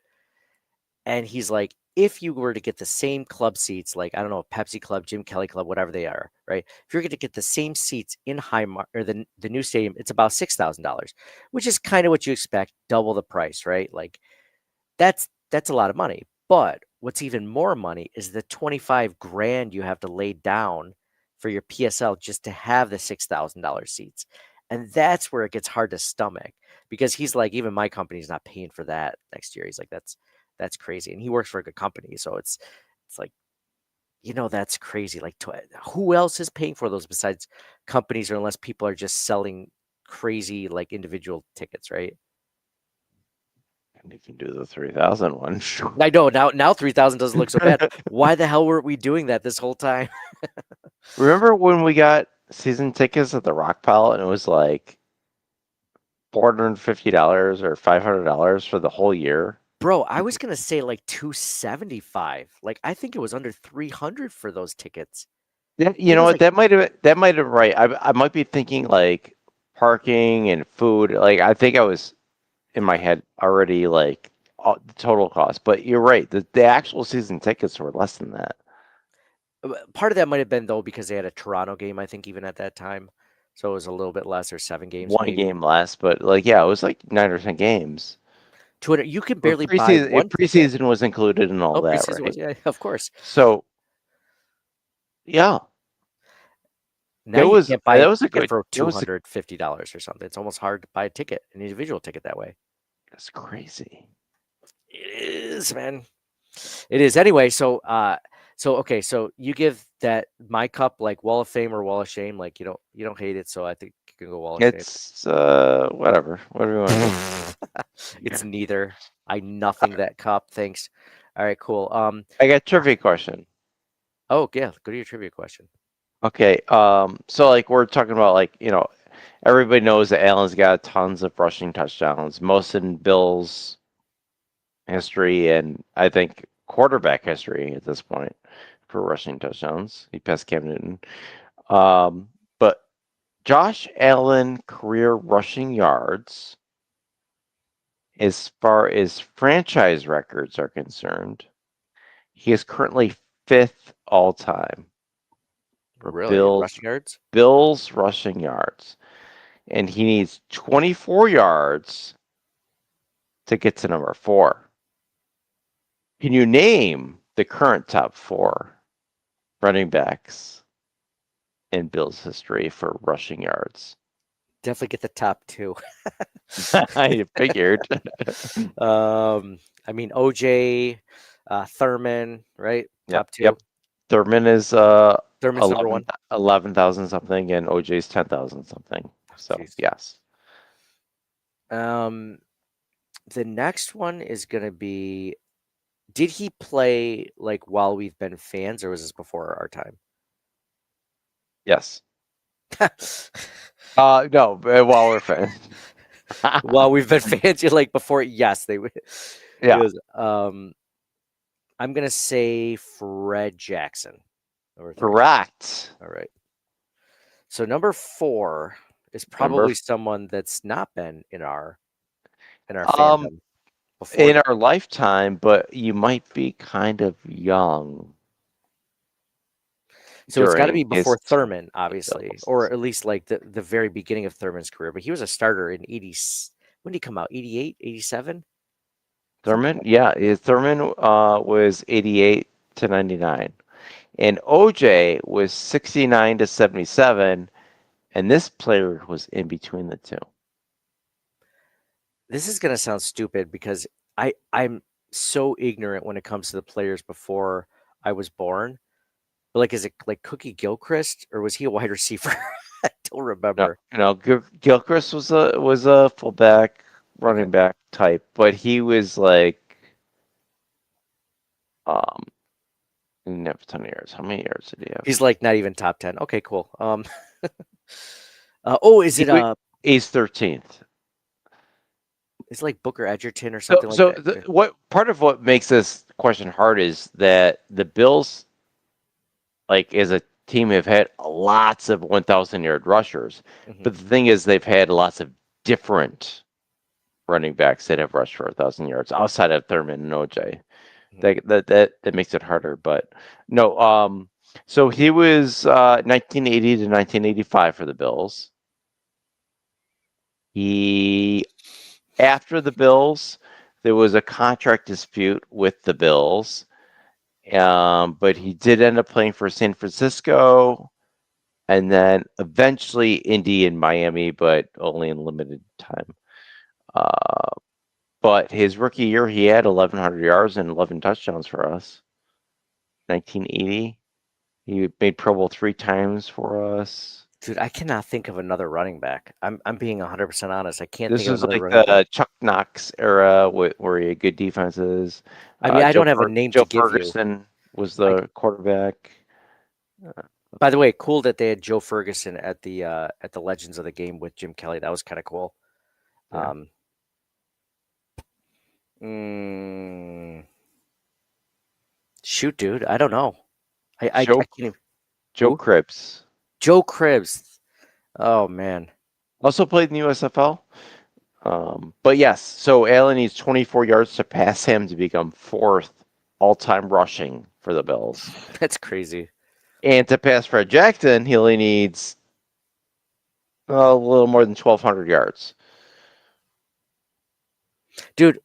And he's like, if you were to get the same club seats, like I don't know, Pepsi Club, Jim Kelly Club, whatever they are, right? If you're going to get the same seats in Highmark or the new stadium, it's about $6,000, which is kind of what you expect, double the price, right? Like that's a lot of money. But what's even more money is the 25 grand you have to lay down for your PSL just to have the $6,000 seats. And that's where it gets hard to stomach because he's like, even my company's not paying for that next year. He's like, that's crazy. And he works for a good company. So it's like, that's crazy. Like who else is paying for those besides companies or unless people are just selling crazy, like individual tickets, right? And you can do the 3,000 one. I know now 3,000 doesn't look so bad. Why the hell weren't we doing that this whole time? Remember when we got season tickets at the Rock Pile and it was like $450 or $500 for the whole year? Bro, I was gonna say like 275. Like I think it was under 300 for those tickets. You know what? That might have right. I might be thinking like parking and food. Like I think I was in my head already like the total cost. But you're right. The actual season tickets were less than that. Part of that might have been though because they had a Toronto game, I think, even at that time. So it was a little bit less, or 7 games. One maybe. game less, but like it was like 9 or 10 games. You could barely buy one. Preseason was included in all that, right? Yeah, of course. So, yeah. Now you can't buy that was a ticket good for $250 or something. It's almost hard to buy a ticket, an individual ticket that way. That's crazy. It is, man. It is. Anyway, so okay, so you give that my cup like Wall of Fame or Wall of Shame, like you don't hate it, so I think you can go Wall of Shame. It's whatever you want to do. It's neither. I nothing that cup. Thanks. All right, cool. I got a trivia question. Oh yeah, go to your trivia question. Okay. So like we're talking about like everybody knows that Allen's got tons of rushing touchdowns, most in Bills history, and I think quarterback history at this point for rushing touchdowns. He passed Cam Newton. But Josh Allen career rushing yards, as far as franchise records are concerned, he is currently 5th all time. Really? Rushing yards? Bills rushing yards. And he needs 24 yards to get to number 4. Can you name the current top 4 running backs in Bills history for rushing yards? Definitely get the top 2. I figured. I mean OJ, Thurman, right? Top 2. Yep. Thurman's number 1. 11,000 something, and OJ's 10,000 something. So Jeez. yes. The next one is gonna be. Did he play like while we've been fans, or was this before our time? Yes. No, while we're fans. While we've been fans, you're like before. Yes, they would. Yeah. I'm gonna say Fred Jackson. Number 3. Correct. All right. So number 4 is Number probably someone that's not been in our Um, fandom before. in our lifetime, but you might be kind of young. So it's got to be during his before time Thurman, with the obviously, Bills. or at least like the very beginning of Thurman's career. But he was a starter in 80. When did he come out? 88, 87? Thurman, yeah, Thurman was 88 to 99, and OJ was 69 to 77, and this player was in between the two. This is gonna sound stupid because I'm so ignorant when it comes to the players before I was born. But like, is it like Cookie Gilchrist, or was he a wide receiver? I don't remember. No, Gilchrist was a fullback, running back type, but he was like, he didn't have a ton of yards. How many yards did he have? He's like not even top 10. Okay, cool. Oh, is it He's 13th. It's like Booker Edgerton or something like that. What part of what makes this question hard is that the Bills, like as a team, have had lots of 1,000-yard rushers, but the thing is they've had lots of different running backs that have rushed for 1,000 yards outside of Thurman and OJ. That makes it harder, but no. So he was 1980 to 1985 for the Bills. After the Bills, there was a contract dispute with the Bills, but he did end up playing for San Francisco, and then eventually Indy and Miami, but only in limited time. But his rookie year, he had 1,100 yards and 11 touchdowns for us. 1980, he made Pro Bowl 3 times for us. Dude, I cannot think of another running back. I'm being 100% honest. I can't This think of is another like running back. the Chuck Knox era where he had good defenses. I mean, I don't have a name Joe to give you. Ferguson was the quarterback. By the way, cool that they had Joe Ferguson at the Legends of the Game with Jim Kelly. That was kind of cool. Yeah. Shoot, dude, I don't know. I Joe- can't even. Joe Who? Cribbs. Joe Cribbs. Oh man. Also played in the USFL. But yes, so Allen needs 24 yards to pass him to become 4th all-time rushing for the Bills. That's crazy. And to pass Fred Jackson, he only needs a little more than 1,200 yards. Dude,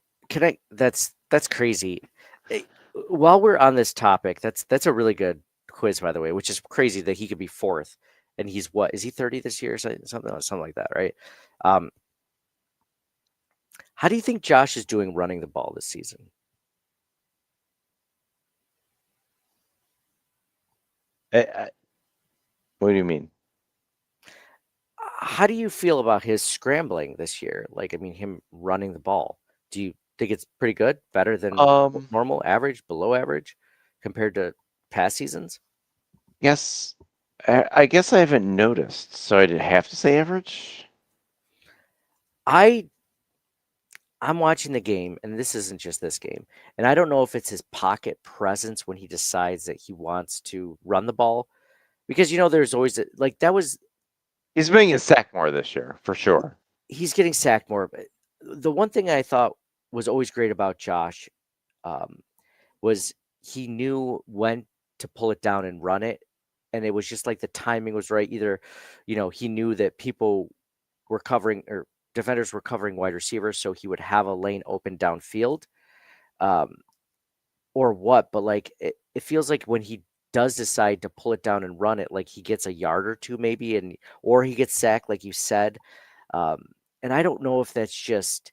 that's crazy. While we're on this topic, that's a really good quiz, by the way, which is crazy that he could be 4th. And he's what? Is he 30 this year or something like that, right? How do you think Josh is doing running the ball this season? What do you mean? How do you feel about his scrambling this year? Like, I mean, him running the ball. Do you think it's pretty good? Better than normal, average, below average compared to past seasons? Yes. I guess I haven't noticed, so I didn't have to say average. I'm watching the game, and this isn't just this game, and I don't know if it's his pocket presence when he decides that he wants to run the ball, because there's always He's being sacked more this year, for sure. He's getting sacked more. But the one thing I thought was always great about Josh was he knew when to pull it down and run it, and it was just like the timing was right. Either, he knew that people were covering or defenders were covering wide receivers, so he would have a lane open downfield, or what. But like it feels like when he does decide to pull it down and run it, like he gets a yard or two maybe, or he gets sacked, like you said. And I don't know if that's just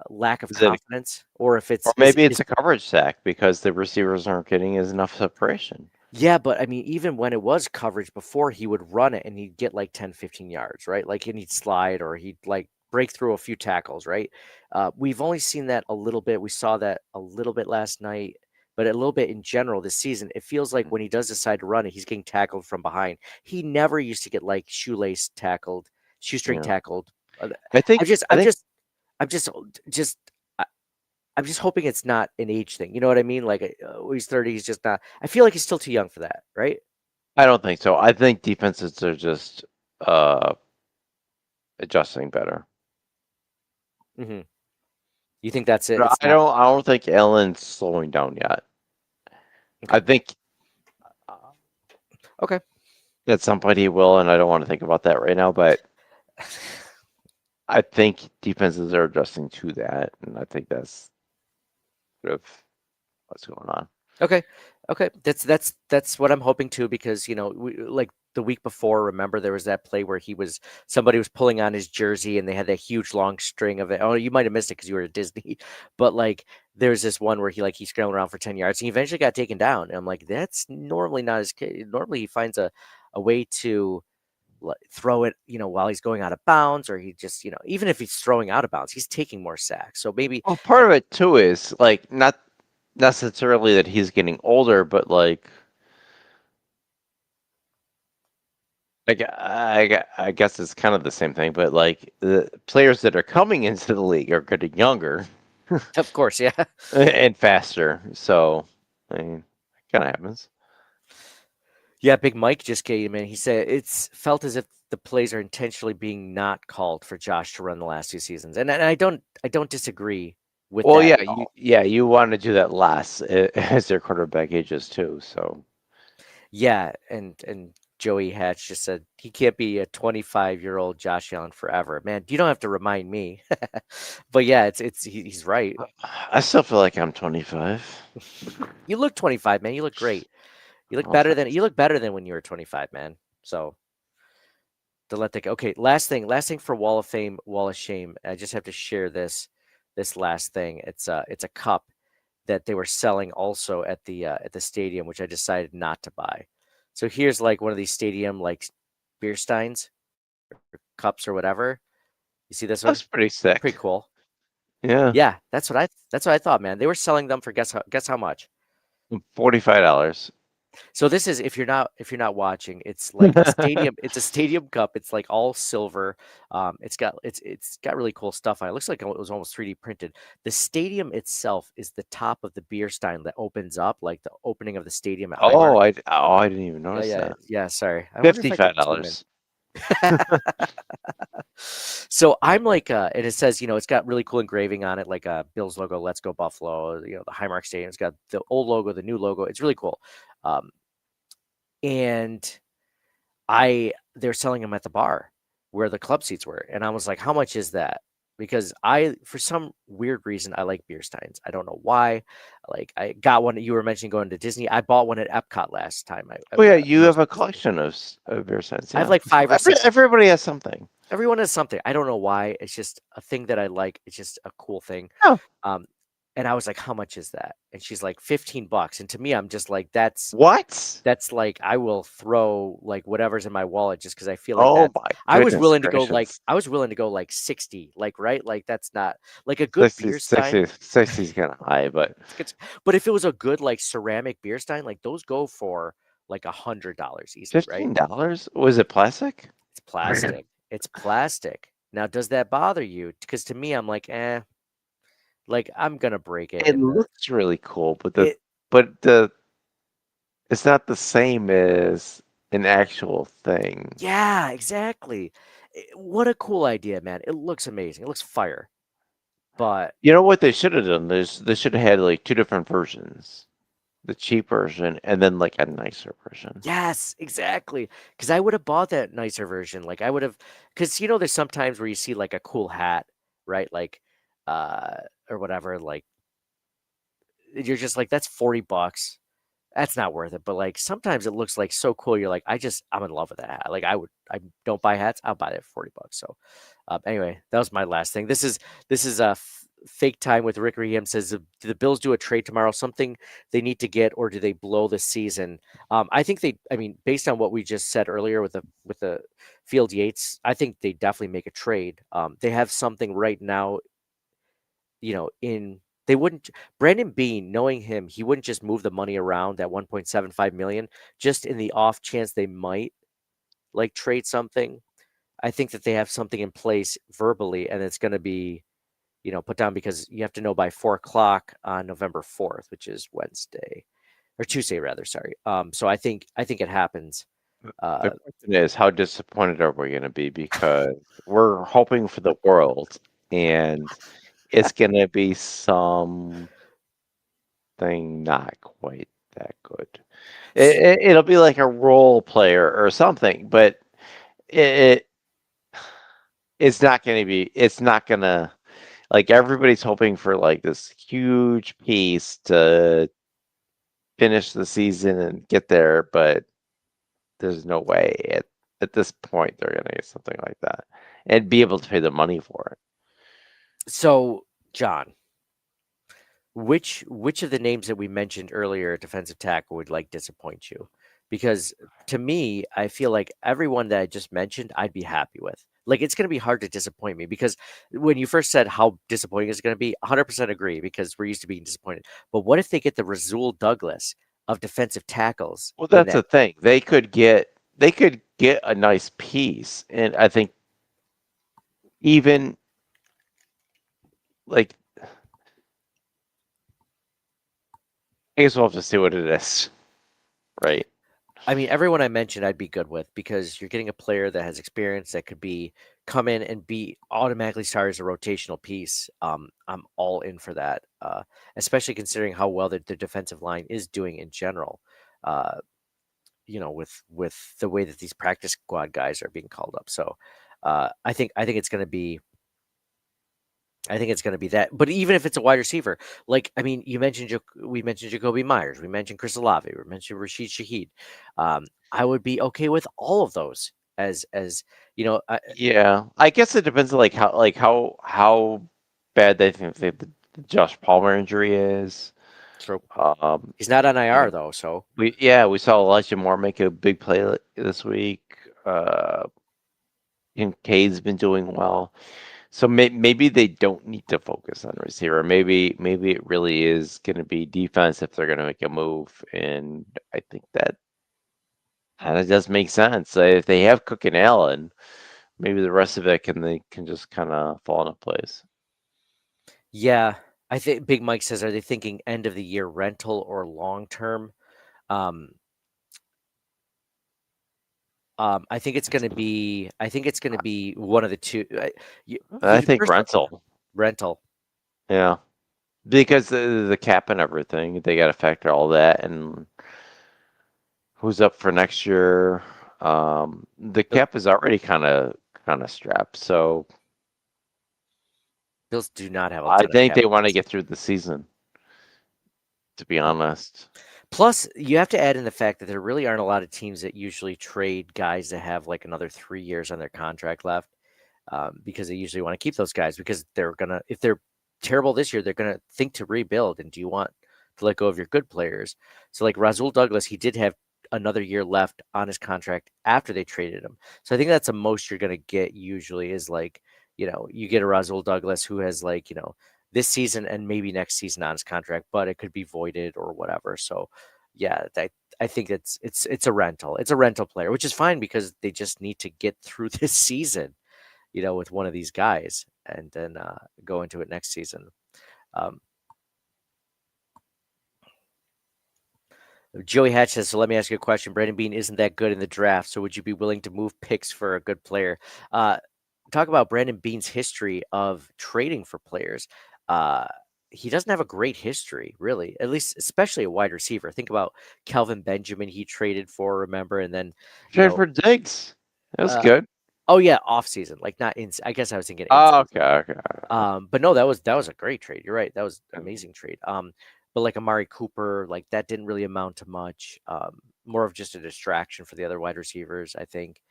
lack of confidence, or if it's maybe it's a coverage sack because the receivers aren't getting enough separation. Yeah, but I mean, even when it was coverage before, he would run it and he'd get like 10, 15 yards, right? Like, and he'd slide or he'd like break through a few tackles, right? We've only seen that a little bit. We saw that a little bit last night, but a little bit in general this season. It feels like when he does decide to run it, he's getting tackled from behind. He never used to get like shoestring Yeah. tackled. I think I'm just I'm just hoping it's not an age thing. You know what I mean? Like, he's 30, he's just not. I feel like he's still too young for that, right? I don't think so. I think defenses are just adjusting better. Mm-hmm. You think that's it? But It's I not don't think Allen's slowing down yet. okay. I think Okay. at some point he will, and I don't want to think about that right now, but I think defenses are adjusting to that, and I think that's sort of what's going on. Okay. That's what I'm hoping too, because like the week before, remember there was that play where somebody was pulling on his jersey and they had that huge long string of it. Oh, you might have missed it because you were at Disney, but like there's this one where he scrambled around for 10 yards and he eventually got taken down. And I'm like, that's normally not his case. Normally he finds a way to throw it, while he's going out of bounds, or he just, even if he's throwing out of bounds, he's taking more sacks. So maybe Well, part of it too is like not necessarily that he's getting older, but like I guess it's kind of the same thing, but like the players that are coming into the league are getting younger of course, yeah. and faster. So I mean, it kind of happens. Yeah, Big Mike just came in. He said it's felt as if the plays are intentionally being not called for Josh to run the last 2 seasons, and I don't disagree with Well, that yeah, at all. you want to do that last as their quarterback ages too. So Yeah, and Joey Hatch just said he can't be a 25-year-old Josh Allen forever. Man, you don't have to remind me. But yeah, he's right. I still feel like I'm 25. You look 25, man. You look great. You look Oh, better than thanks. when you were 25, man. So to let that go. Okay, last thing for Wall of Fame, Wall of Shame. I just have to share this last thing. It's a cup that they were selling also at the stadium, which I decided not to buy. So here's like one of these stadium like beer steins or cups or whatever. You see this one? That's pretty sick. Pretty cool. Yeah, Yeah, that's what I thought, man. They were selling them for guess how much? $45. So this is if you're not watching, it's like a stadium. It's a stadium cup. It's like all silver. It's got really cool stuff on it. It looks like it was almost 3D printed. The stadium itself is the top of the beer stein that opens up, like the opening of the stadium at Highmark. I didn't even notice Yeah, that. yeah. Sorry, I wonder if I could zoom in. $55. So I'm like, and it says, it's got really cool engraving on it, like Bill's logo, "Let's Go Buffalo." The Highmark Stadium. It's got the old logo, the new logo. It's really cool. And they're selling them at the bar where the club seats were, and I was like, "How much is that?" Because for some weird reason, I like beer steins. I don't know why. Like, I got one. You were mentioning going to Disney. I bought one at Epcot last time. Oh yeah, you have a collection of beer signs. I have Yeah. like 5 or 6. Everybody has something. Everyone has something. I don't know why. It's just a thing that I like. It's just a cool thing. Oh. And I was like, "How much is that?" And she's like, $15. And to me, I'm just like, that's What? like, I will throw like whatever's in my wallet just because I feel like Oh that. my I was goodness willing to go like gracious. 60, like, right? Like, that's not like a good beer stein. 60's kind of high, but But if it was a good like ceramic beer stein, like those go for like $100 easily, right? $15? Was it plastic? It's plastic. It's plastic. Now, does that bother you? Because to me, I'm like, like, I'm gonna break it. It And looks really cool, but it's not the same as an actual thing. yeah, exactly. What a cool idea, man. It looks amazing. It looks fire. But You know what they should have done? They should have had like 2 different versions. The cheap version and then like a nicer version. yes, exactly. Because I would have bought that nicer version. Like, I would have, because there's sometimes where you see like a cool hat, right? Like, or whatever. Like, you're just like, that's $40. That's not worth it. But like, sometimes it looks like so cool. You're like, I'm in love with that hat. Like, I don't buy hats. I'll buy it for $40. So, anyway, that was my last thing. This is Fake Time with Rick Reham says, do the Bills do a trade tomorrow? Something they need to get, or do they blow the season? I think I mean, based on what we just said earlier with the Field Yates, I think they definitely make a trade. They have something right now, they wouldn't, Brandon Beane, knowing him, he wouldn't just move the money around at 1.75 million, just in the off chance they might like trade something. I think that they have something in place verbally, and it's going to be, put down, because you have to know by 4:00 on November 4th, which is Wednesday or Tuesday rather. Sorry. So I think it happens. The question is, how disappointed are we going to be? Because we're hoping for the world, and it's going to be something not quite that good. It'll be like a role player or something, but it's not going to be. It's not going to, like, everybody's hoping for like this huge piece to finish the season and get there, but there's no way at this point they're going to get something like that and be able to pay the money for it. So, John, which of the names that we mentioned earlier, defensive tackle, would like disappoint you? Because to me, I feel like everyone that I just mentioned, I'd be happy with. Like, it's going to be hard to disappoint me, because when you first said how disappointing it's going to be, 100% agree, because we're used to being disappointed. But what if they get the Rasul Douglas of defensive tackles? Well, that's the thing. They could get a nice piece, and I think even like, I guess we'll have to see what it is, right? I mean, everyone I mentioned, I'd be good with, because you're getting a player that has experience that could come in and be automatically started as a rotational piece. I'm all in for that, especially considering how well the defensive line is doing in general. With the way that these practice squad guys are being called up. So I think it's going to be. I think it's going to be that. But even if it's a wide receiver, like, I mean, we mentioned Jacoby Myers, we mentioned Chris Olave, we mentioned Rashid Shaheed. I would be okay with all of those as Yeah, I guess it depends on how bad they think the Josh Palmer injury is. True. He's not on IR though, so we saw Elijah Moore make a big play this week. Kincaid's been doing well. So maybe they don't need to focus on receiver. Maybe it really is going to be defense if they're going to make a move, and I think that kind of does make sense. So if they have Cook and Allen, maybe the rest of it can just kind of fall into place. Yeah, I think Big Mike says, are they thinking end of the year rental or long term? I think it's going to be. I think it's going to be one of the two. I think rental. Rental. Yeah, because the cap and everything, they got to factor all that, and who's up for next year. The cap is already kind of strapped, so Bills do not have. I think they want to get through the season, to be honest. Plus, you have to add in the fact that there really aren't a lot of teams that usually trade guys that have like another 3 years on their contract left, because they usually want to keep those guys, because if they're terrible this year, they're gonna think to rebuild. And do you want to let go of your good players? So, like Rasul Douglas, he did have another year left on his contract after they traded him. So I think that's the most you're gonna get usually, is like, you get a Rasul Douglas who has like, this season and maybe next season on his contract, but it could be voided or whatever. So yeah, I think it's a rental. It's a rental player, which is fine, because they just need to get through this season, with one of these guys, and then go into it next season. Joey Hatch says, so let me ask you a question. Brandon Beane isn't that good in the draft, so would you be willing to move picks for a good player? Talk about Brandon Beane's history of trading for players. He doesn't have a great history, really, at least, especially a wide receiver. Think about Kelvin Benjamin he traded for, remember? And then traded for Diggs. That was good. Oh yeah, off season, like not in. I guess I was thinking. Okay. But no, that was a great trade. You're right. That was an amazing trade. But like Amari Cooper, like that didn't really amount to much. More of just a distraction for the other wide receivers, I think.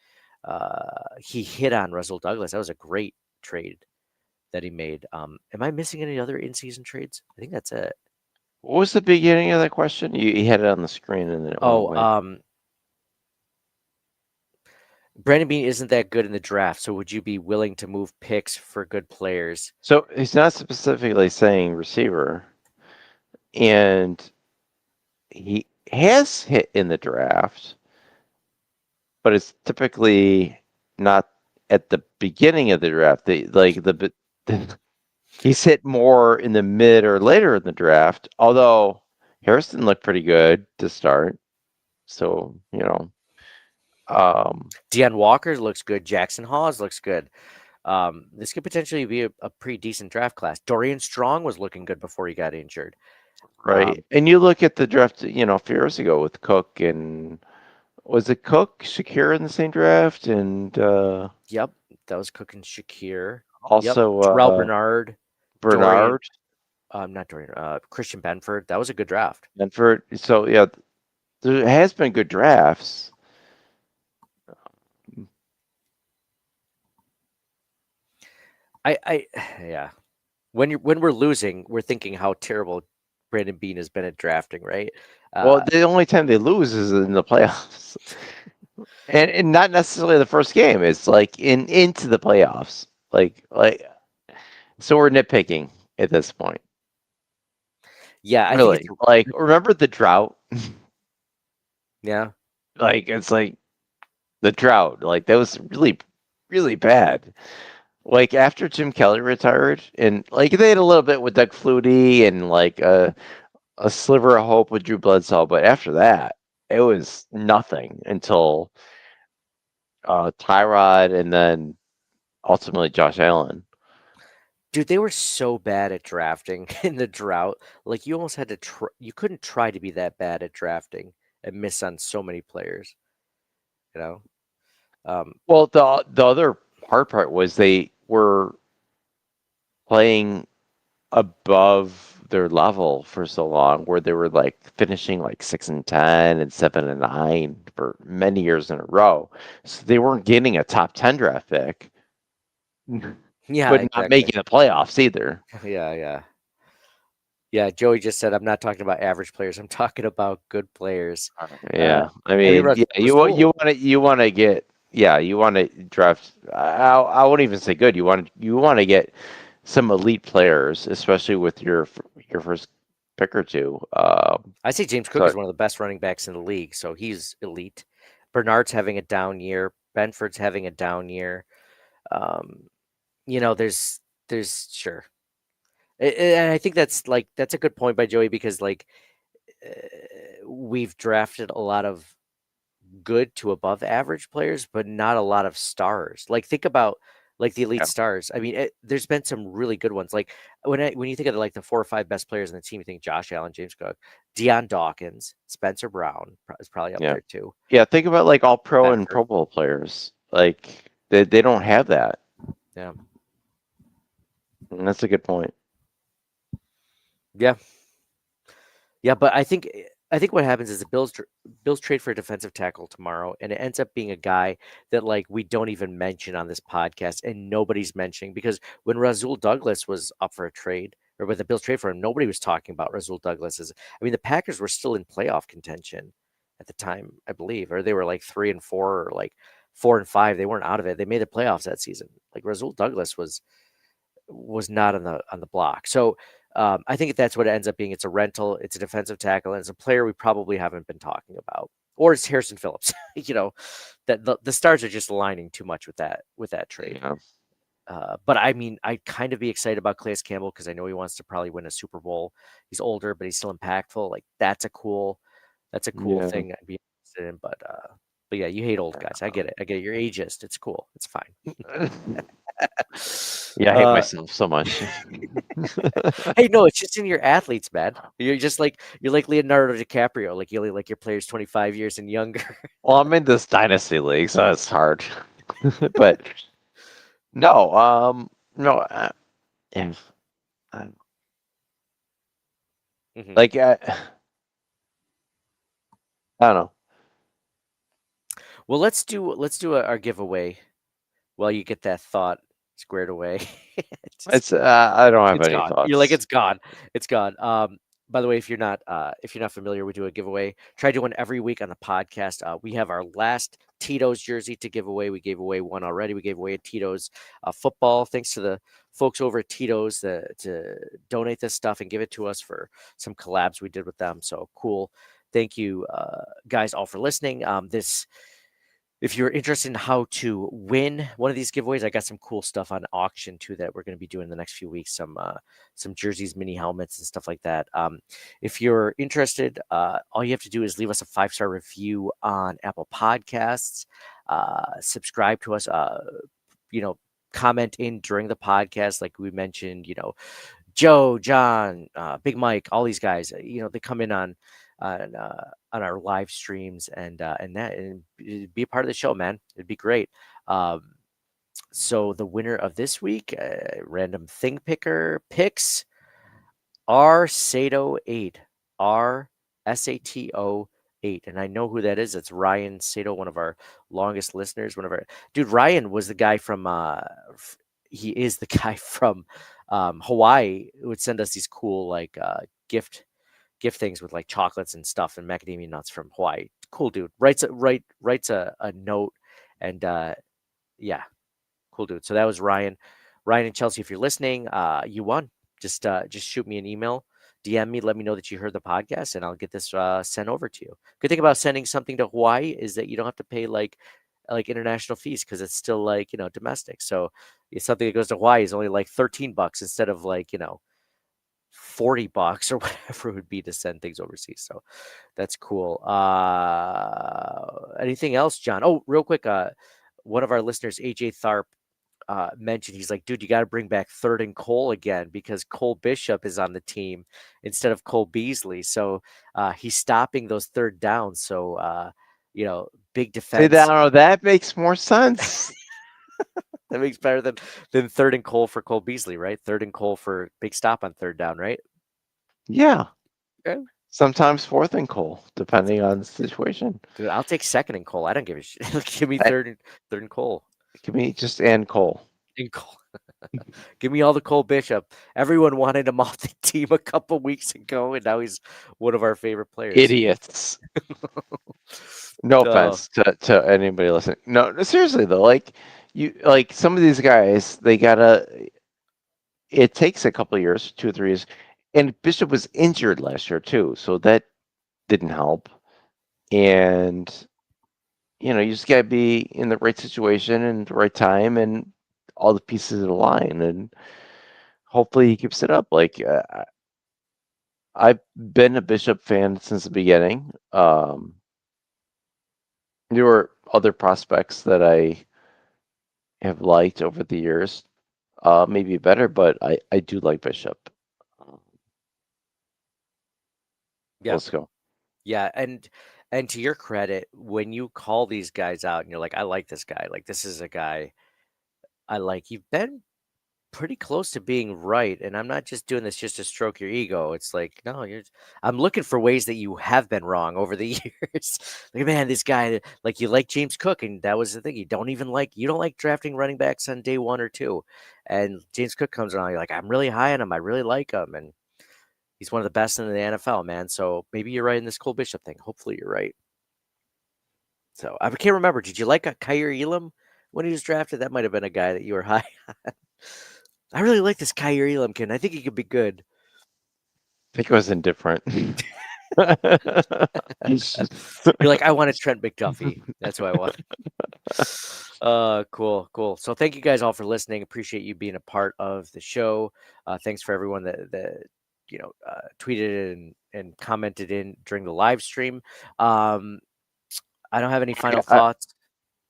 He hit on Rasul Douglas. That was a great trade that he made. Am I missing any other in-season trades? I think that's it. What was the beginning of that question? You had it on the screen and then it went away. Brandon Bean isn't that good in the draft, so would you be willing to move picks for good players? So he's not specifically saying receiver, and he has hit in the draft, but it's typically not at the beginning of the draft. He's hit more in the mid or later in the draft, although Harrison looked pretty good to start. So, Deion Walker looks good. Jackson Hawes looks good. This could potentially be a pretty decent draft class. Dorian Strong was looking good before he got injured. right. And you look at the draft, a few years ago with Cook and was it Cook, Shakir in the same draft? And Yep, that was Cook and Shakir. also Terrell Bernard. Bernard. Not Dorian. Christian Benford. That was a good draft. Benford. So yeah, there has been good drafts. Yeah. When we're losing, we're thinking how terrible Brandon Bean has been at drafting, right? Well, the only time they lose is in the playoffs, and not necessarily the first game. It's like into the playoffs, like so we're nitpicking at this point. Yeah, I really. think Like, remember the drought? Yeah. Like, it's like the drought. Like, that was really, really bad. Like, after Jim Kelly retired, and like they had a little bit with Doug Flutie and like a sliver of hope with Drew Bledsoe, but after that, it was nothing until Tyrod and then ultimately Josh Allen. Dude, they were so bad at drafting in the drought. Like, you almost had to you couldn't try to be that bad at drafting and miss on so many players. Well, the other hard part was they were playing above their level for so long, where they were like finishing like 6-10 and 7-9 for many years in a row. So they weren't getting a top 10 draft pick. Yeah, but exactly. not making the playoffs either. Yeah, Joey just said, I'm not talking about average players. I'm talking about good players. Yeah, I mean, you want to get, you want to draft. I wouldn't even say good. You want to get some elite players, especially with your first pick or two. I see James Cook is one of the best running backs in the league, so he's elite. Bernard's having a down year. Benford's having a down year. There's sure. And I think that's a good point by Joey, because we've drafted a lot of good to above average players, but not a lot of stars. Like, think about the elite stars. I mean, there's been some really good ones. Like, when you think of the 4 or 5 best players in the team, you think Josh Allen, James Cook, Deion Dawkins, Spencer Brown is probably up there too. Yeah, think about like all pro and Pro Bowl players. Like, they don't have that. Yeah. And that's a good point. Yeah. Yeah, but I think what happens is the Bills trade for a defensive tackle tomorrow, and it ends up being a guy that we don't even mention on this podcast, and nobody's mentioning, because when Rasul Douglas was up for a trade, or when the Bills trade for him, nobody was talking about Rasul Douglas. I mean, the Packers were still in playoff contention at the time, I believe, or they were 3-4 or 4-5. They weren't out of it. They made the playoffs that season. Rasul Douglas was not on the block. So I think that's what it ends up being. It's a rental, it's a defensive tackle, and it's a player we probably haven't been talking about. Or it's Harrison Phillips. That the stars are just aligning too much with that trade. Yeah. But I mean, I'd kind of be excited about Calais Campbell, because I know he wants to probably win a Super Bowl. He's older, but he's still impactful. That's a cool thing I'd be interested in. But yeah, you hate old guys. I get it. You're ageist. It's cool. It's fine. Yeah, I hate myself so much. Hey, no, it's just in your athletes, man. You're just you're like Leonardo DiCaprio. You only like your players 25 years and younger. Well, I'm in this dynasty league, so it's hard. But no, like I don't know. Well, let's do our giveaway while you get that thought squared away. It's I don't have It's any gone. You're like, thoughts. it's gone. It's gone. By the way, if you're not familiar, we do a giveaway. Try doing every week on the podcast. We have our last Tito's jersey to give away. We gave away one already. We gave away a Tito's football. Thanks to the folks over at Tito's to donate this stuff and give it to us for some collabs we did with them. So cool. Thank you, guys, all for listening. If you're interested in how to win one of these giveaways, I got some cool stuff on auction too that we're going to be doing in the next few weeks. Some jerseys, mini helmets, and stuff like that. If you're interested, all you have to do is leave us a 5-star review on Apple Podcasts. Subscribe to us. Comment in during the podcast, like we mentioned. Joe, John, Big Mike, all these guys. They come in on our live streams and be a part of the show, man. It'd be great. So the winner of this week, random thing picker picks R Sato 8, R SATO 8, and I know who that is. It's Ryan Sato, one of our longest listeners. Dude, Ryan was the guy from he is the guy from Hawaii who would send us these cool like gift things with like chocolates and stuff and macadamia nuts from Hawaii. Cool dude. Writes a note, and yeah, cool dude. So that was Ryan and Chelsea. If you're listening, you won. Just shoot me an email, DM me, let me know that you heard the podcast, and I'll get this sent over to you. Good thing about sending something to Hawaii is that you don't have to pay like international fees, because it's still like domestic. So it's something that goes to Hawaii is only like $13 instead of like $40 or whatever it would be to send things overseas. So that's cool. Anything else, John? Oh, real quick, one of our listeners, AJ Tharp, mentioned, he's like, dude, you got to bring back Third and Cole again, because Cole Bishop is on the team instead of Cole Beasley. So he's stopping those third downs. So big defense. That makes more sense. That makes better than Third and Cole for Cole Beasley, right? Third and Cole for big stop on third down, right? Yeah. Okay. Sometimes fourth and Cole, depending on the situation. Dude, I'll take second and Cole. I don't give a shit. Give me third and Cole. Give me just and Cole. And Cole. Give me all the Cole Bishop. Everyone wanted him off the team a couple weeks ago, and now he's one of our favorite players. Idiots. No offense to anybody listening. No, seriously though, like some of these guys, it takes a couple of years, 2 or 3 years. And Bishop was injured last year too, so that didn't help. And you just gotta be in the right situation and the right time, and all the pieces align, and hopefully he keeps it up. Like I've been a Bishop fan since the beginning. There were other prospects that I have liked over the years, maybe better, but I do like Bishop. Yeah. Let's go. Yeah, and to your credit, when you call these guys out and you're like, I like this guy, like this is a guy I like, you've been pretty close to being right. And I'm not just doing this just to stroke your ego. It's like, no, I'm looking for ways that you have been wrong over the years. Like, man, this guy, like, you like James Cook, and that was the thing. You don't like drafting running backs on day 1 or 2. And James Cook comes around, you're like, I'm really high on him. I really like him. And he's one of the best in the NFL, man. So maybe you're right in this Cole Bishop thing. Hopefully you're right. So I can't remember. Did you like Kaiir Elam when he was drafted? That might have been a guy that you were high on. I really like this Kaiir Elam kid. I think he could be good. I think it was indifferent. You're like, I wanted Trent McDuffie. That's what I want. Cool. So thank you guys all for listening. Appreciate you being a part of the show. Thanks for everyone that tweeted and commented in during the live stream. I don't have any final thoughts.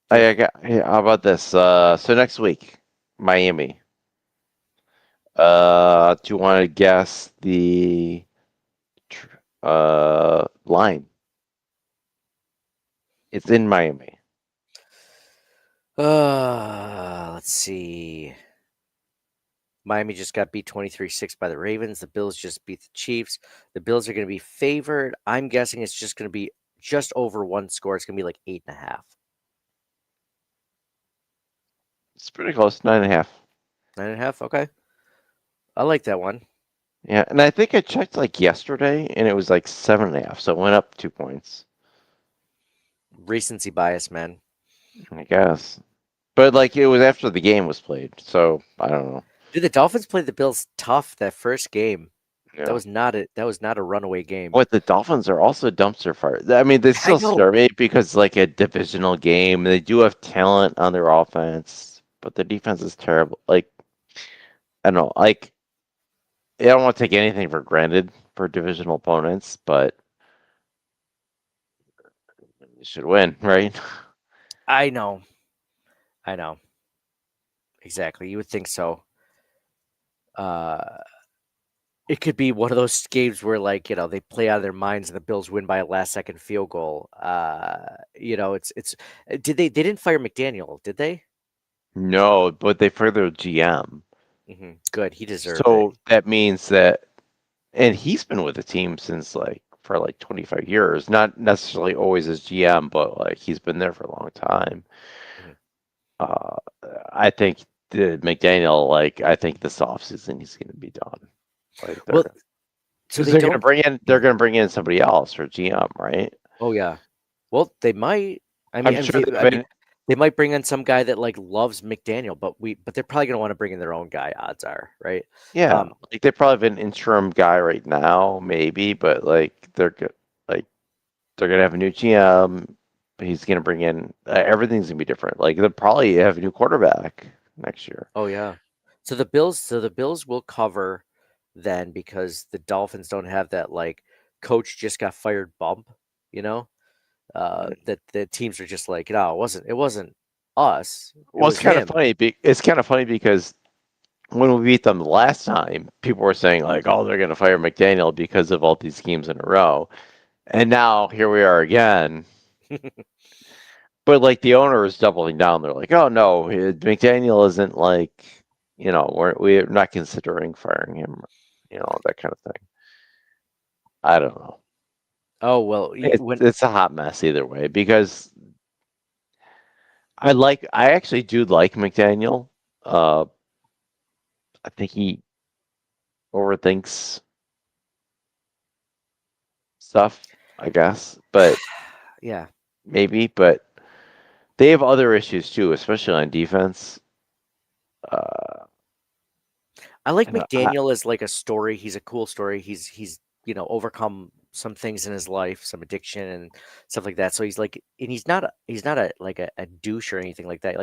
How about this? So next week, Miami. Do you want to guess the line? It's in Miami. Let's see. Miami just got beat 23-6 by the Ravens. The Bills just beat the Chiefs. The Bills are going to be favored. I'm guessing it's just going to be just over 1 score. It's going to be like 8.5. It's pretty close, 9.5. 9.5. Okay, I like that one. Yeah, and I think I checked like yesterday, and it was like 7.5, so it went up 2 points, Recency bias, man. I guess. But like it was after the game was played, so I don't know. Dude, the Dolphins played the Bills tough that first game. Yeah. That was not a runaway game. What the Dolphins are also dumpster fire. I mean, they I still know. scare me because like a divisional game, they do have talent on their offense, but the defense is terrible. Like I don't know, like I don't want to take anything for granted for divisional opponents, but you should win, right? I know. I know. Exactly. You would think so. It could be one of those games where, like, they play out of their minds and the Bills win by a last-second field goal. It's. Did they? They didn't fire McDaniel, did they? No, but they furthered GM. Good. He deserved So it. that means that, and he's been with the team since for 25 years, not necessarily always as GM, but like he's been there for a long time. I think the McDaniel, I think this offseason he's going to be done. Well, so they're going to bring in somebody else for GM, right? Oh yeah. Well, they might. I'm sure they might bring in some guy that loves McDaniel, but they're probably going to want to bring in their own guy. Odds are, right? Yeah, they probably have an interim guy right now, maybe, but they're gonna have a new GM. He's gonna bring in everything's gonna be different. They'll probably have a new quarterback next year. Oh yeah. So the Bills will cover then because the Dolphins don't have that coach just got fired bump. That the teams are just like, no, it wasn't us. Well, it's kind of funny. It's kind of funny because when we beat them the last time, people were saying oh, they're going to fire McDaniel because of all these games in a row, and now here we are again. But the owner is doubling down. They're like, oh no, McDaniel isn't we're not considering firing him, that kind of thing. I don't know. Oh well, it's a hot mess either way because I actually do like McDaniel. I think he overthinks stuff, I guess, but yeah, maybe. But they have other issues too, especially on defense. I like McDaniel as a story. He's a cool story. He's overcome some things in his life, some addiction and stuff like that. So he's and he's not a douche or anything like that.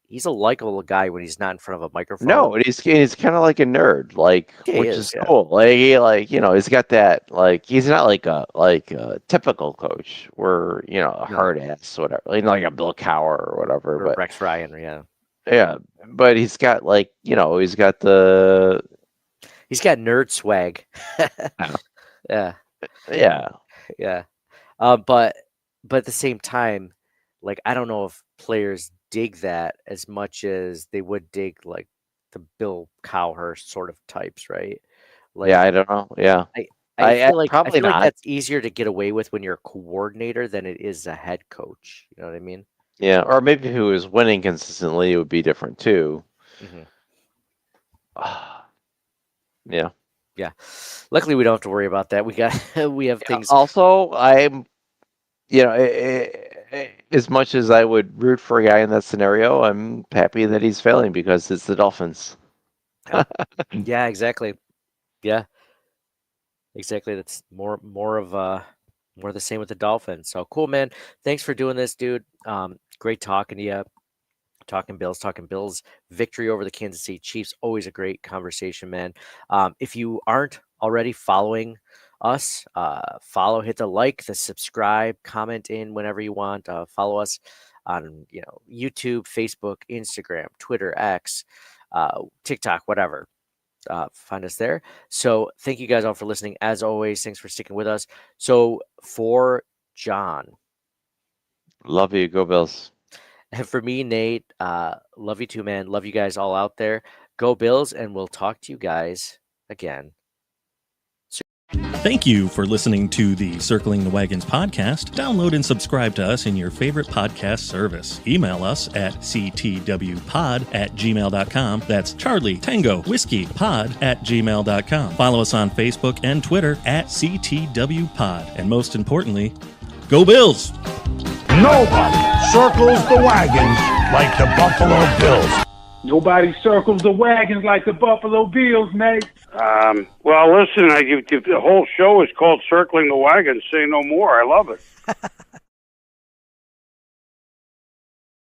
He's a likable guy when he's not in front of a microphone. No, he's kind of like a nerd, which is cool. He's got that he's not a typical coach where a hard ass whatever, like a Bill Cowher or whatever, or but Rex Ryan, yeah. Yeah, but he's got he's got nerd swag. Yeah. Yeah. But at the same time, I don't know if players dig that as much as they would dig the Bill Cowher sort of types, right? Yeah, I don't know. Yeah. I feel like probably not. That's easier to get away with when you're a coordinator than it is a head coach. You know what I mean? Yeah, or maybe if he was winning consistently, it would be different too. Yeah. Yeah. Luckily, we don't have to worry about that. We have things. Also, I'm, as much as I would root for a guy in that scenario, I'm happy that he's failing because it's the Dolphins. Yeah, exactly. Yeah, exactly. That's more of the same with the Dolphins. So cool, man. Thanks for doing this, dude. Great talking to you. Talking Bills victory over the Kansas City Chiefs. Always a great conversation, man. If you aren't already following us, hit the like, the subscribe, comment in whenever you want. Follow us on YouTube, Facebook, Instagram, Twitter, X, TikTok, whatever. Find us there. So thank you guys all for listening. As always, thanks for sticking with us. So for John, love you, go Bills. And for me, Nate, love you too, man. Love you guys all out there. Go Bills, and we'll talk to you guys again Thank you for listening to the Circling the Wagons podcast. Download and subscribe to us in your favorite podcast service. Email us at ctwpod@gmail.com. That's Charlie Tango Whiskey Pod @gmail.com. Follow us on Facebook and Twitter at CTWPod. And most importantly, go Bills! Nobody circles the wagons like the Buffalo Bills. Nobody circles the wagons like the Buffalo Bills, Nate. Well, listen, the whole show is called Circling the Wagons. Say no more. I love it.